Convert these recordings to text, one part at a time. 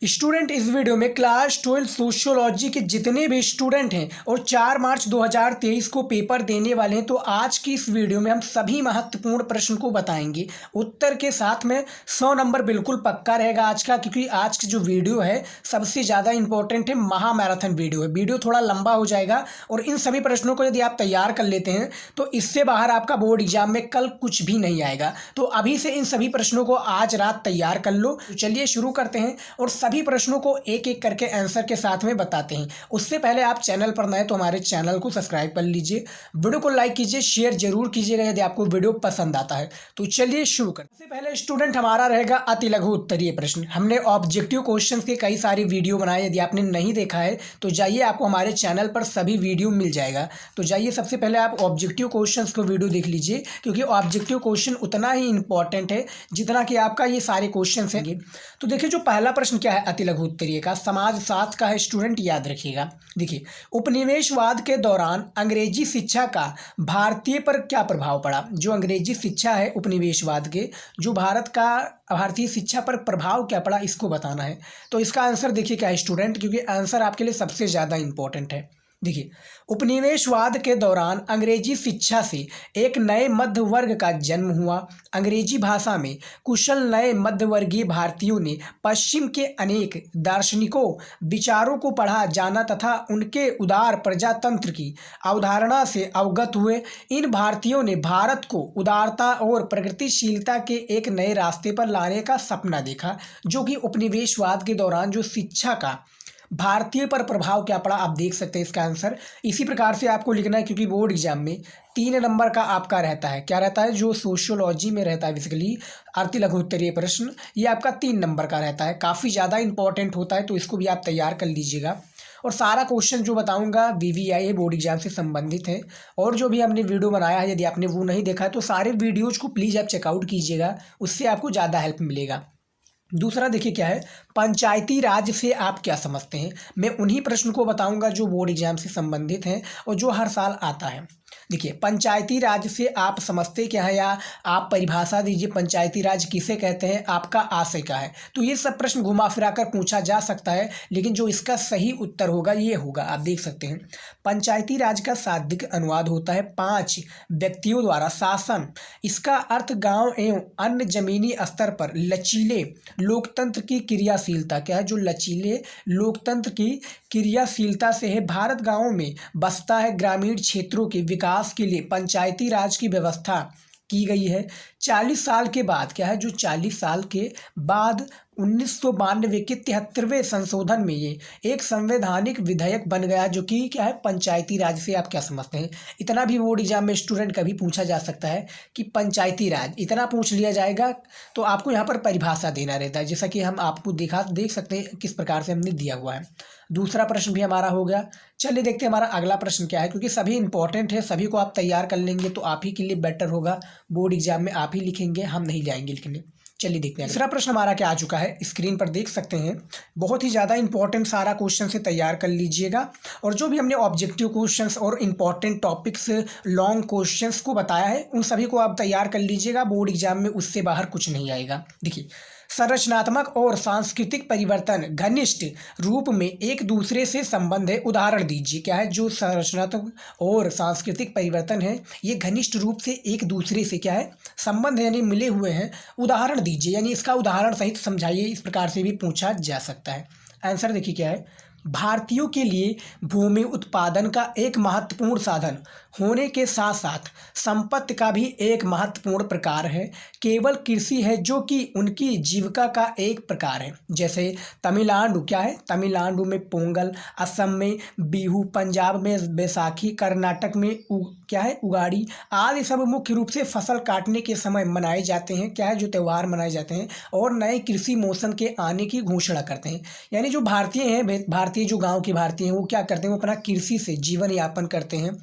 Student इस video में class 12 sociology के जितने भी स्टूडेंट हैं और 4 मार्च 2023 को पेपर देने वाले हैं, तो आज की इस वीडियो में हम सभी महत्वपूर्ण प्रश्न को बताएंगे उत्तर के साथ में। 100 नंबर बिल्कुल पक्का रहेगा आज का, क्योंकि आज की जो वीडियो है सबसे ज़्यादा इंपॉर्टेंट है, महामैराथन वीडियो है। वीडियो थोड़ा लंबा हो जाएगा और इन सभी प्रश्नों को यदि आप तैयार कर लेते हैं तो इससे बाहर आपका बोर्ड एग्जाम में कल कुछ भी नहीं आएगा। तो अभी से इन सभी प्रश्नों को आज रात तैयार कर लो। तो चलिए शुरू करते हैं और सभी प्रश्नों को एक एक करके आंसर के साथ में बताते हैं। उससे पहले आप चैनल पर नए तो हमारे चैनल को सब्सक्राइब कर लीजिए, वीडियो को लाइक कीजिए, शेयर जरूर कीजिएगा यदि आपको वीडियो पसंद आता है। तो चलिए शुरू करते हैं। सबसे पहले स्टूडेंट हमारा रहेगा अति लघु उत्तरीय प्रश्न। हमने ऑब्जेक्टिव क्वेश्चंस के कई सारी वीडियो बनाए, यदि आपने नहीं देखा है तो जाइए, आपको हमारे चैनल पर सभी वीडियो मिल जाएगा। तो जाइए, सबसे पहले आप ऑब्जेक्टिव क्वेश्चंस को वीडियो देख लीजिए, क्योंकि ऑब्जेक्टिव क्वेश्चन उतना ही इंपॉर्टेंट है जितना कि आपका ये सारे क्वेश्चन हैं। तो देखिए, जो पहला प्रश्न क्या है अति लघु उत्तरीय का, समाजशास्त्र का है स्टूडेंट, याद रखिएगा। देखिए, उपनिवेशवाद के दौरान अंग्रेजी शिक्षा का भारतीय पर क्या प्रभाव पड़ा। जो अंग्रेजी शिक्षा है उपनिवेशवाद के, जो भारत का भारतीय शिक्षा पर प्रभाव क्या पड़ा, इसको बताना है। तो इसका आंसर देखिए क्या है स्टूडेंट, क्योंकि आंसर आपके लिए सबसे ज़्यादा इंपॉर्टेंट है। देखिए, उपनिवेशवाद के दौरान अंग्रेजी शिक्षा से एक नए मध्य वर्ग का जन्म हुआ। अंग्रेजी भाषा में कुशल नए मध्यवर्गीय भारतीयों ने पश्चिम के अनेक दार्शनिकों विचारों को पढ़ा जाना तथा उनके उदार प्रजातंत्र की अवधारणा से अवगत हुए। इन भारतीयों ने भारत को उदारता और प्रगतिशीलता के एक नए रास्ते पर लाने का सपना देखा, जो कि उपनिवेशवाद के दौरान जो शिक्षा का भारतीय पर प्रभाव क्या पड़ा, आप देख सकते हैं इसका आंसर। इसी प्रकार से आपको लिखना है, क्योंकि बोर्ड एग्जाम में 3 नंबर का आपका रहता है, क्या रहता है, जो सोशियोलॉजी में रहता है बेसिकली अति लघु उत्तरीय प्रश्न, ये आपका 3 नंबर का रहता है, काफ़ी ज़्यादा इंपॉर्टेंट होता है। तो इसको भी आप तैयार कर लीजिएगा। और सारा क्वेश्चन जो बताऊंगा VVI है, बोर्ड एग्जाम से संबंधित है। और जो भी हमने वीडियो बनाया है, यदि आपने वो नहीं देखा है तो सारे वीडियोज़ को प्लीज़ आप चेकआउट कीजिएगा, उससे आपको ज़्यादा हेल्प मिलेगा। दूसरा देखिए क्या है, पंचायती राज से आप क्या समझते हैं। मैं उन्हीं प्रश्न को बताऊंगा जो बोर्ड एग्जाम से संबंधित हैं और जो हर साल आता है। देखिए, पंचायती राज से आप समझते क्या है, या आप परिभाषा दीजिए, पंचायती राज किसे कहते हैं, आपका आशय क्या है। तो ये सब प्रश्न घुमा फिरा कर पूछा जा सकता है, लेकिन जो इसका सही उत्तर होगा ये होगा, आप देख सकते हैं। पंचायती राज का शाब्दिक अनुवाद होता है 5 व्यक्तियों द्वारा शासन। इसका अर्थ गांव एवं अन्य जमीनी स्तर पर लचीले लोकतंत्र की क्रियाशीलता क्या है, जो लचीले लोकतंत्र की क्रियाशीलता से है। भारत गांवों में बसता है। ग्रामीण क्षेत्रों के विकास के लिए पंचायती राज की व्यवस्था की गई है। 40 साल के बाद क्या है, जो 40 साल के बाद 1992 के 73वें संशोधन में ये एक संवैधानिक विधेयक बन गया, जो कि क्या है, पंचायती राज से आप क्या समझते हैं। इतना भी बोर्ड एग्जाम में स्टूडेंट कभी पूछा जा सकता है कि पंचायती राज, इतना पूछ लिया जाएगा। तो आपको यहाँ पर परिभाषा देना रहता है, जैसा कि हम आपको देख सकते हैं किस प्रकार से हमने दिया हुआ है। दूसरा प्रश्न भी हमारा हो गया। चलिए देखते हैं हमारा अगला प्रश्न क्या है, क्योंकि सभी इंपॉर्टेंट है, सभी को आप तैयार कर लेंगे तो आप ही के लिए बेटर होगा। बोर्ड एग्जाम में आप ही लिखेंगे, हम नहीं जाएंगे लिखने। चलिए देखते हैं। तीसरा प्रश्न हमारा क्या आ चुका है, स्क्रीन पर देख सकते हैं। बहुत ही ज़्यादा इंपॉर्टेंट, सारा क्वेश्चन से तैयार कर लीजिएगा। और जो भी हमने ऑब्जेक्टिव क्वेश्चंस और इंपॉर्टेंट टॉपिक्स लॉन्ग क्वेश्चंस को बताया है, उन सभी को आप तैयार कर लीजिएगा। बोर्ड एग्जाम में उससे बाहर कुछ नहीं आएगा। देखिए, संरचनात्मक और सांस्कृतिक परिवर्तन घनिष्ठ रूप में एक दूसरे से संबंध है, उदाहरण दीजिए। क्या है, जो संरचनात्मक और सांस्कृतिक परिवर्तन है ये घनिष्ठ रूप से एक दूसरे से क्या है, संबंध यानी मिले हुए हैं, उदाहरण दीजिए, यानी इसका उदाहरण सहित समझाइए। इस प्रकार से भी पूछा जा सकता है। आंसर देखिए क्या है, भारतीयों के लिए भूमि उत्पादन का एक महत्वपूर्ण साधन होने के साथ साथ संपत्ति का भी एक महत्वपूर्ण प्रकार है। केवल कृषि है जो कि उनकी जीविका का एक प्रकार है। जैसे तमिलनाडु क्या है, तमिलनाडु में पोंगल, असम में बिहू, पंजाब में बैसाखी, कर्नाटक में क्या है, उगाड़ी आदि सब मुख्य रूप से फसल काटने के समय मनाए जाते हैं। क्या है, जो त्यौहार मनाए जाते हैं और नए कृषि मौसम के आने की घोषणा करते हैं। यानी जो भारतीय हैं, भारतीय जो गांव के भारतीय हैं, वो क्या करते हैं, वो अपना कृषि से जीवन यापन करते हैं।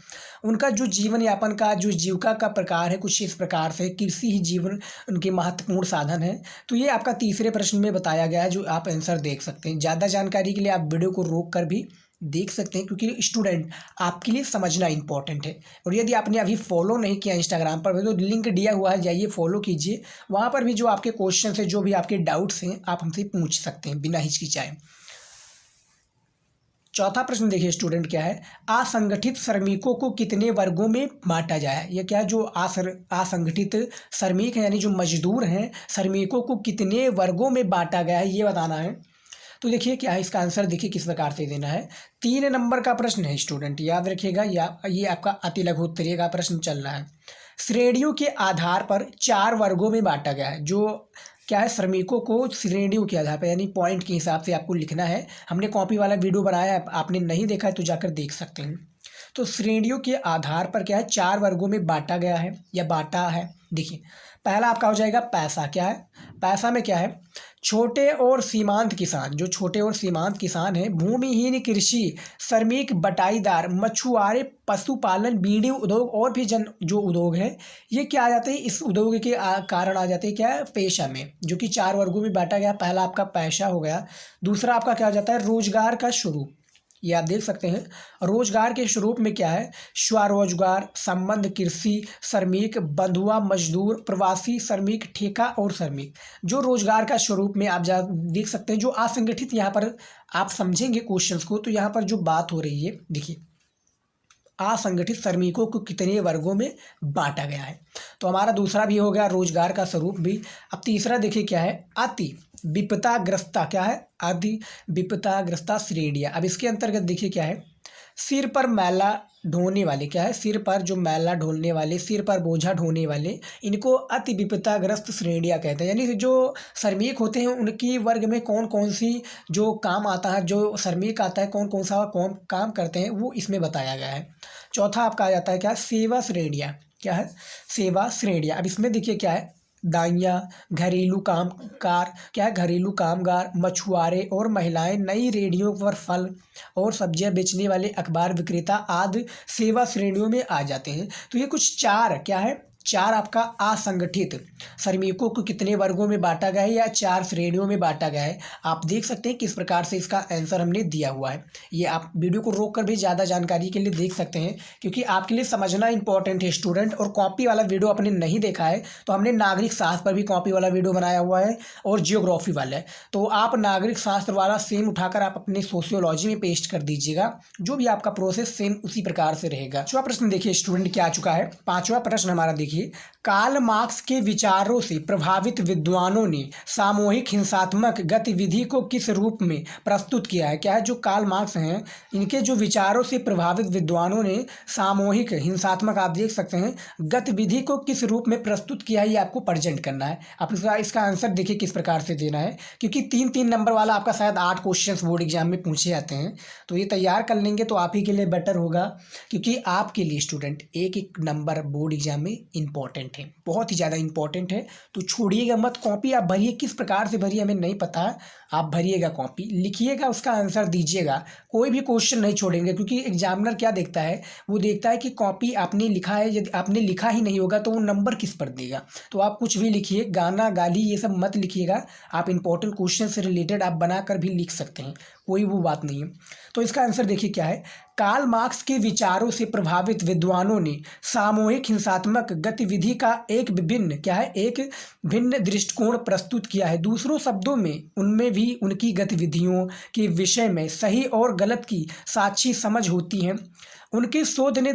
उनका जो जीवन यापन का जो जीविका का प्रकार है कुछ इस प्रकार से, कृषि ही जीवन उनके महत्वपूर्ण साधन है। तो ये आपका तीसरे प्रश्न में बताया गया है, जो आप आंसर देख सकते हैं। ज़्यादा जानकारी के लिए आप वीडियो को रोक कर भी देख सकते हैं, क्योंकि स्टूडेंट आपके लिए समझना इंपॉर्टेंट है। और यदि आपने अभी फॉलो नहीं किया इंस्टाग्राम पर तो लिंक दिया हुआ है, जाइए फॉलो कीजिए। वहाँ पर भी जो आपके क्वेश्चन है, जो भी आपके डाउट्स हैं, आप हमसे पूछ सकते हैं बिना हिचकिचाए। चौथा प्रश्न देखिए स्टूडेंट क्या है, असंगठित श्रमिकों को कितने वर्गों में बांटा जाए। ये क्या है, जो असंगठित श्रमिक हैं यानी जो मजदूर हैं, श्रमिकों को कितने वर्गों में बांटा गया है, ये बताना है। तो देखिए क्या है इसका आंसर, देखिए किस प्रकार से देना है। 3 नंबर का प्रश्न है स्टूडेंट, याद रखिएगा, या ये आपका अति लघु उत्तरीय का प्रश्न चल रहा है। श्रेणियों के आधार पर 4 वर्गों में बांटा गया है। जो क्या है, श्रमिकों को श्रेणियों के आधार पर यानी पॉइंट के हिसाब से आपको लिखना है। हमने कॉपी वाला वीडियो बनाया है, आपने नहीं देखा है तो जाकर देख सकते हैं। तो श्रेणियों के आधार पर क्या है, 4 वर्गों में बांटा गया है या बांटा है। देखिए पहला आपका हो जाएगा पैसा। क्या है, पैसा में क्या है, छोटे और सीमांत किसान, जो छोटे और सीमांत किसान हैं, भूमिहीन कृषि, श्रमिक, बटाईदार, मछुआरे, पशुपालन, बीड़ी उद्योग और भी जो उद्योग है, ये क्या आ जाते हैं, इस उद्योग के कारण आ जाते हैं क्या है, पेशा में, जो कि 4 वर्गों में बांटा गया। पहला आपका पेशा हो गया। दूसरा आपका क्या हो जाता है, रोजगार का स्वरूप। ये आप देख सकते हैं, रोजगार के स्वरूप में क्या है, स्वरोजगार, संबंध, कृषि, श्रमिक, बंधुआ, मजदूर, प्रवासी श्रमिक, ठेका और श्रमिक। जो रोजगार का स्वरूप में आप देख सकते हैं, जो असंगठित, यहाँ पर आप समझेंगे क्वेश्चंस को, तो यहाँ पर जो बात हो रही है, देखिए असंगठित श्रमिकों को कितने वर्गों में बांटा गया है। तो हमारा दूसरा भी हो गया रोजगार का स्वरूप भी। अब तीसरा देखिए क्या है, अति विपदाग्रस्ता। क्या है, अति विपदाग्रस्ता श्रेणियाँ। अब इसके अंतर्गत देखिए क्या है, सिर पर मैला ढोने वाले। क्या है, सिर पर जो मैला ढोने वाले, सिर पर बोझा ढोने वाले, इनको अति विपदाग्रस्त श्रेणियाँ कहते हैं। यानी जो श्रमिक होते हैं उनकी वर्ग में कौन कौन सी जो काम आता है, जो श्रमिक आता है, कौन कौन सा काम करते हैं, वो इसमें बताया गया है। चौथा आपका आ जाता है क्या, सेवा श्रेणियाँ। क्या है, सेवा श्रेणियाँ। अब इसमें देखिए क्या है, दाइयाँ, घरेलू कामगार। क्या है, घरेलू कामगार, मछुआरे और महिलाएं, नई रेहड़ियों पर फल और सब्जियां बेचने वाले, अखबार विक्रेता आदि सेवा श्रेणियों में आ जाते हैं। तो ये कुछ 4 क्या है, 4 आपका असंगठित श्रमिकों को कितने वर्गों में बांटा गया है या 4 श्रेणियों में बांटा गया है। आप देख सकते हैं किस प्रकार से इसका आंसर हमने दिया हुआ है। ये आप वीडियो को रोक कर भी ज़्यादा जानकारी के लिए देख सकते हैं, क्योंकि आपके लिए समझना इंपॉर्टेंट है स्टूडेंट। और कॉपी वाला वीडियो आपने नहीं देखा है तो हमने नागरिक शास्त्र पर भी कॉपी वाला वीडियो बनाया हुआ है और जियोग्राफी वाला है। तो आप नागरिक शास्त्र वाला सेम उठाकर आप अपने सोशियोलॉजी में पेस्ट कर दीजिएगा, जो भी आपका प्रोसेस सेम उसी प्रकार से रहेगा। 5वां प्रश्न देखिए स्टूडेंट क्या आ चुका है। 5वां प्रश्न हमारा देखिए, कार्ल मार्क्स के विचारों से प्रभावित विद्वानों ने सामूहिक हिंसात्मक गतिविधि को किस रूप में प्रस्तुत किया है। क्या है, जो कार्ल मार्क्स हैं, इनके जो विचारों से प्रभावित विद्वानों ने सामूहिक हिंसात्मक, आप देख सकते हैं, गतिविधि को किस रूप में प्रस्तुत किया है, ये आपको प्रेजेंट करना है। आप इसका आंसर देखिए किस प्रकार से देना है, क्योंकि 3-3 नंबर वाला आपका शायद 8 क्वेश्चन बोर्ड एग्जाम में पूछे जाते हैं। तो ये तैयार कर लेंगे तो आप ही के लिए बेटर होगा, क्योंकि आपके लिए स्टूडेंट एक नंबर बोर्ड एग्जाम में इंपॉर्टेंट है, बहुत ही ज़्यादा इंपॉर्टेंट है। तो छोड़िएगा मत, कॉपी आप भरिए, किस प्रकार से भरिए हमें नहीं पता, आप भरिएगा कॉपी, लिखिएगा, उसका आंसर दीजिएगा, कोई भी क्वेश्चन नहीं छोड़ेंगे। क्योंकि एग्जामिनर क्या देखता है, वो देखता है कि कॉपी आपने लिखा है, यदि आपने लिखा ही नहीं होगा तो वो नंबर किस पर देगा। तो आप कुछ भी लिखिए, गाना गाली ये सब मत लिखिएगा, आप इंपॉर्टेंट क्वेश्चन से रिलेटेड आप बनाकर भी लिख सकते हैं, कोई वो बात नहीं है। तो इसका आंसर देखिए क्या है, कार्ल मार्क्स के विचारों से प्रभावित विद्वानों ने सामूहिक हिंसात्मक गतिविधि का एक भिन्न दृष्टिकोण प्रस्तुत किया है। दूसरों शब्दों में उनमें भी उनकी गतिविधियों के विषय में सही और गलत की साक्षी समझ होती है। उनके शोध ने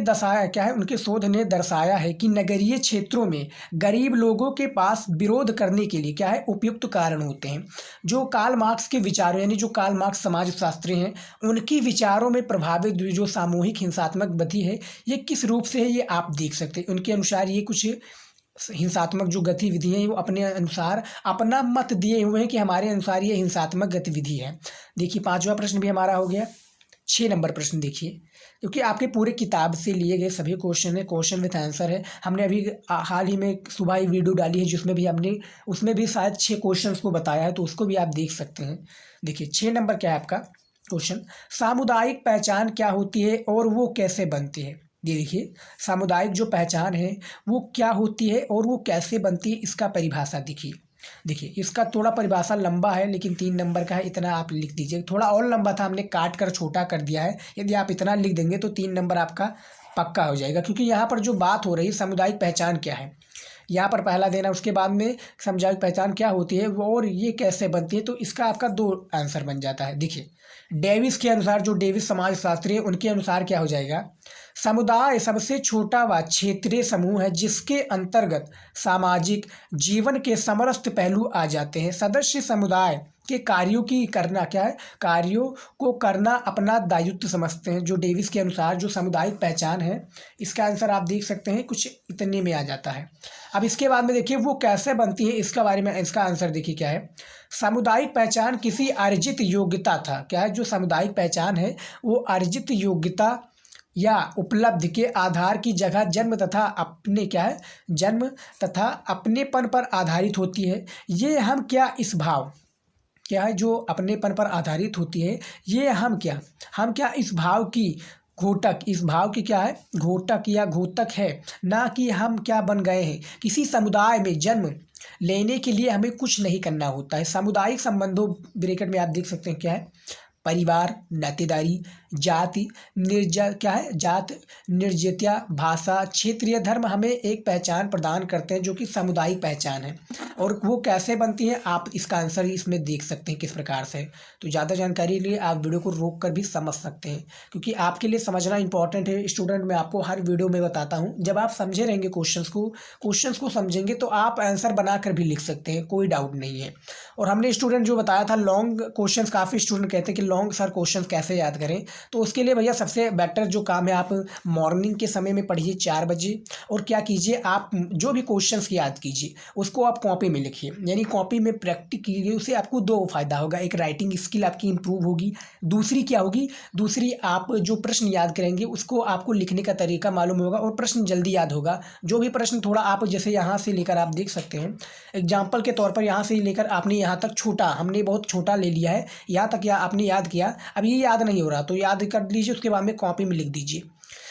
दर्शाया है कि नगरीय क्षेत्रों में गरीब लोगों के पास विरोध करने के लिए उपयुक्त कारण होते हैं। जो कार्ल मार्क्स के विचारों, यानी जो कार्ल मार्क्स समाजशास्त्री हैं, उनकी विचारों में प्रभावित जो सामूहिक हिंसात्मक गति है, ये किस रूप से है, ये आप देख सकते हैं। उनके अनुसार ये कुछ हिंसात्मक जो गतिविधि है, वो अपने अनुसार अपना मत दिए हुए हैं कि हमारे अनुसार ये हिंसात्मक गतिविधि है। देखिए 5वां प्रश्न भी हमारा हो गया। 6 नंबर प्रश्न देखिए, क्योंकि आपके पूरे किताब से लिए गए सभी क्वेश्चन है, क्वेश्चन विथ आंसर है। हमने अभी हाल ही में सुबह ही वीडियो डाली है, जिसमें भी हमने उसमें भी शायद 6 क्वेश्चन को बताया है, तो उसको भी आप देख सकते हैं। देखिए 6 नंबर क्या है आपका क्वेश्चन, सामुदायिक पहचान क्या होती है और वो कैसे बनती है। ये देखिए, सामुदायिक जो पहचान है वो क्या होती है और वो कैसे बनती है, इसका परिभाषा देखिए। देखिए इसका थोड़ा परिभाषा लंबा है, लेकिन 3 नंबर का है, इतना आप लिख दीजिए। थोड़ा और लंबा था, हमने काट कर छोटा कर दिया है। यदि आप इतना लिख देंगे तो 3 नंबर आपका पक्का हो जाएगा, क्योंकि यहाँ पर जो बात हो रही है सामुदायिक पहचान क्या है, यहाँ पर पहला देना, उसके बाद में सामुदायिक पहचान क्या होती है वो और ये कैसे बनती है, तो इसका आपका 2 आंसर बन जाता है। देखिए डेविस के अनुसार, जो डेविस समाजशास्त्री है उनके अनुसार क्या हो जाएगा, समुदाय सबसे छोटा व क्षेत्रीय समूह है जिसके अंतर्गत सामाजिक जीवन के समस्त पहलू आ जाते हैं। सदस्य समुदाय के कार्यों की करना क्या है, कार्यों को करना अपना दायित्व समझते हैं। जो डेविस के अनुसार जो सामुदायिक पहचान है, इसका आंसर आप देख सकते हैं कुछ इतने में आ जाता है। अब इसके बाद में देखिए वो कैसे बनती है, इसका बारे में इसका आंसर देखिए क्या है। सामुदायिक पहचान किसी अर्जित योग्यता था, क्या है जो सामुदायिक पहचान है वो अर्जित योग्यता या उपलब्धि के आधार की जगह जन्म तथा अपने क्या है, जन्म तथा अपनेपन पर आधारित होती है। ये हम क्या इस भाव क्या है, जो अपनेपन पर आधारित होती है, ये हम क्या इस भाव की घोटक, इस भाव की क्या है, घोटक या घोतक है, ना कि हम क्या बन गए हैं। किसी समुदाय में जन्म लेने के लिए हमें कुछ नहीं करना होता है। सामुदायिक संबंधों ब्रैकेट में आप देख सकते हैं क्या है, परिवार, नातेदारी, जाति, जात, निर्जतिया, भाषा, क्षेत्रीय धर्म हमें एक पहचान प्रदान करते हैं जो कि सामुदायिक पहचान है। और वो कैसे बनती है आप इसका आंसर इसमें देख सकते हैं किस प्रकार से। तो ज़्यादा जानकारी के लिए आप वीडियो को रोक कर भी समझ सकते हैं, क्योंकि आपके लिए समझना इंपॉर्टेंट है। स्टूडेंट मैं आपको हर वीडियो में बताता हूँ, जब आप समझे रहेंगे क्वेश्चंस को समझेंगे तो आप आंसर बना कर भी लिख सकते हैं, कोई डाउट नहीं है। और हमने स्टूडेंट जो बताया था लॉन्ग क्वेश्चंस, काफ़ी स्टूडेंट कहते हैं कि लॉन्ग सर क्वेश्चंस कैसे याद करें, तो उसके लिए भैया सबसे बेटर जो काम है, आप मॉर्निंग के समय में पढ़िए 4 बजे, और क्या कीजिए आप जो भी क्वेश्चंस याद कीजिए उसको आप कॉपी में लिखिए, यानी कॉपी में प्रैक्टिस कीजिए। उससे आपको 2 फायदा होगा, एक राइटिंग स्किल आपकी इंप्रूव होगी, दूसरी क्या होगी, दूसरी आप जो प्रश्न याद करेंगे उसको आपको लिखने का तरीका मालूम होगा और प्रश्न जल्दी याद होगा। जो भी प्रश्न थोड़ा आप जैसे यहाँ से लेकर आप देख सकते हैं एग्जाम्पल के तौर पर, यहाँ से लेकर आपने यहाँ तक छोटा, हमने बहुत छोटा ले लिया है, यहाँ तक या आपने याद किया, अब ये याद नहीं हो रहा तो याद कर लीजिए, उसके बाद में कॉपी में लिख दीजिए,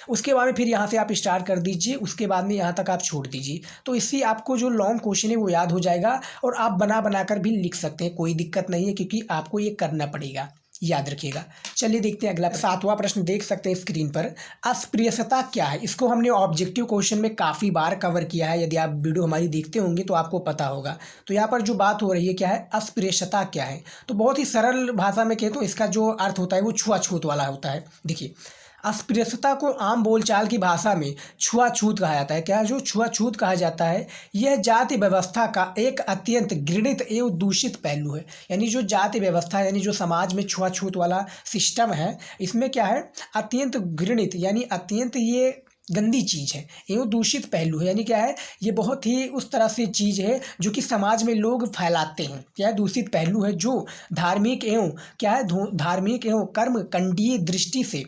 उसके बाद में फिर यहाँ से आप स्टार्ट कर दीजिए, उसके बाद में यहाँ तक आप छोड़ दीजिए। तो इससे आपको जो लॉन्ग क्वेश्चन है वो याद हो जाएगा और आप बना कर भी लिख सकते हैं, कोई दिक्कत नहीं है, क्योंकि आपको ये करना पड़ेगा, याद रखिएगा। चलिए देखते हैं अगला 7वां प्रश्न, देख सकते हैं स्क्रीन पर। अस्पृश्यता क्या है, इसको हमने ऑब्जेक्टिव क्वेश्चन में काफ़ी बार कवर किया है, यदि आप वीडियो हमारी देखते होंगे तो आपको पता होगा। तो यहाँ पर जो बात हो रही है क्या है, अस्पृश्यता क्या है, तो बहुत ही सरल भाषा में कहें तो इसका जो अर्थ होता है वो छुआछूत वाला होता है। देखिए अस्पृश्यता को आम बोलचाल की भाषा में छुआछूत कहा जाता है। क्या जो छुआछूत कहा जाता है, यह जाति व्यवस्था का एक अत्यंत घृणित एवं दूषित पहलू है। यानी जो जाति व्यवस्था यानी जो समाज में छुआछूत वाला सिस्टम है, इसमें क्या है, अत्यंत घृणित यानी अत्यंत ये गंदी चीज़ है एवं दूषित पहलू है। यानी क्या है, ये बहुत ही उस तरह से चीज़ है जो कि समाज में लोग फैलाते हैं। क्या है, दूषित पहलू है जो धार्मिक एवं कर्मकांडीय दृष्टि से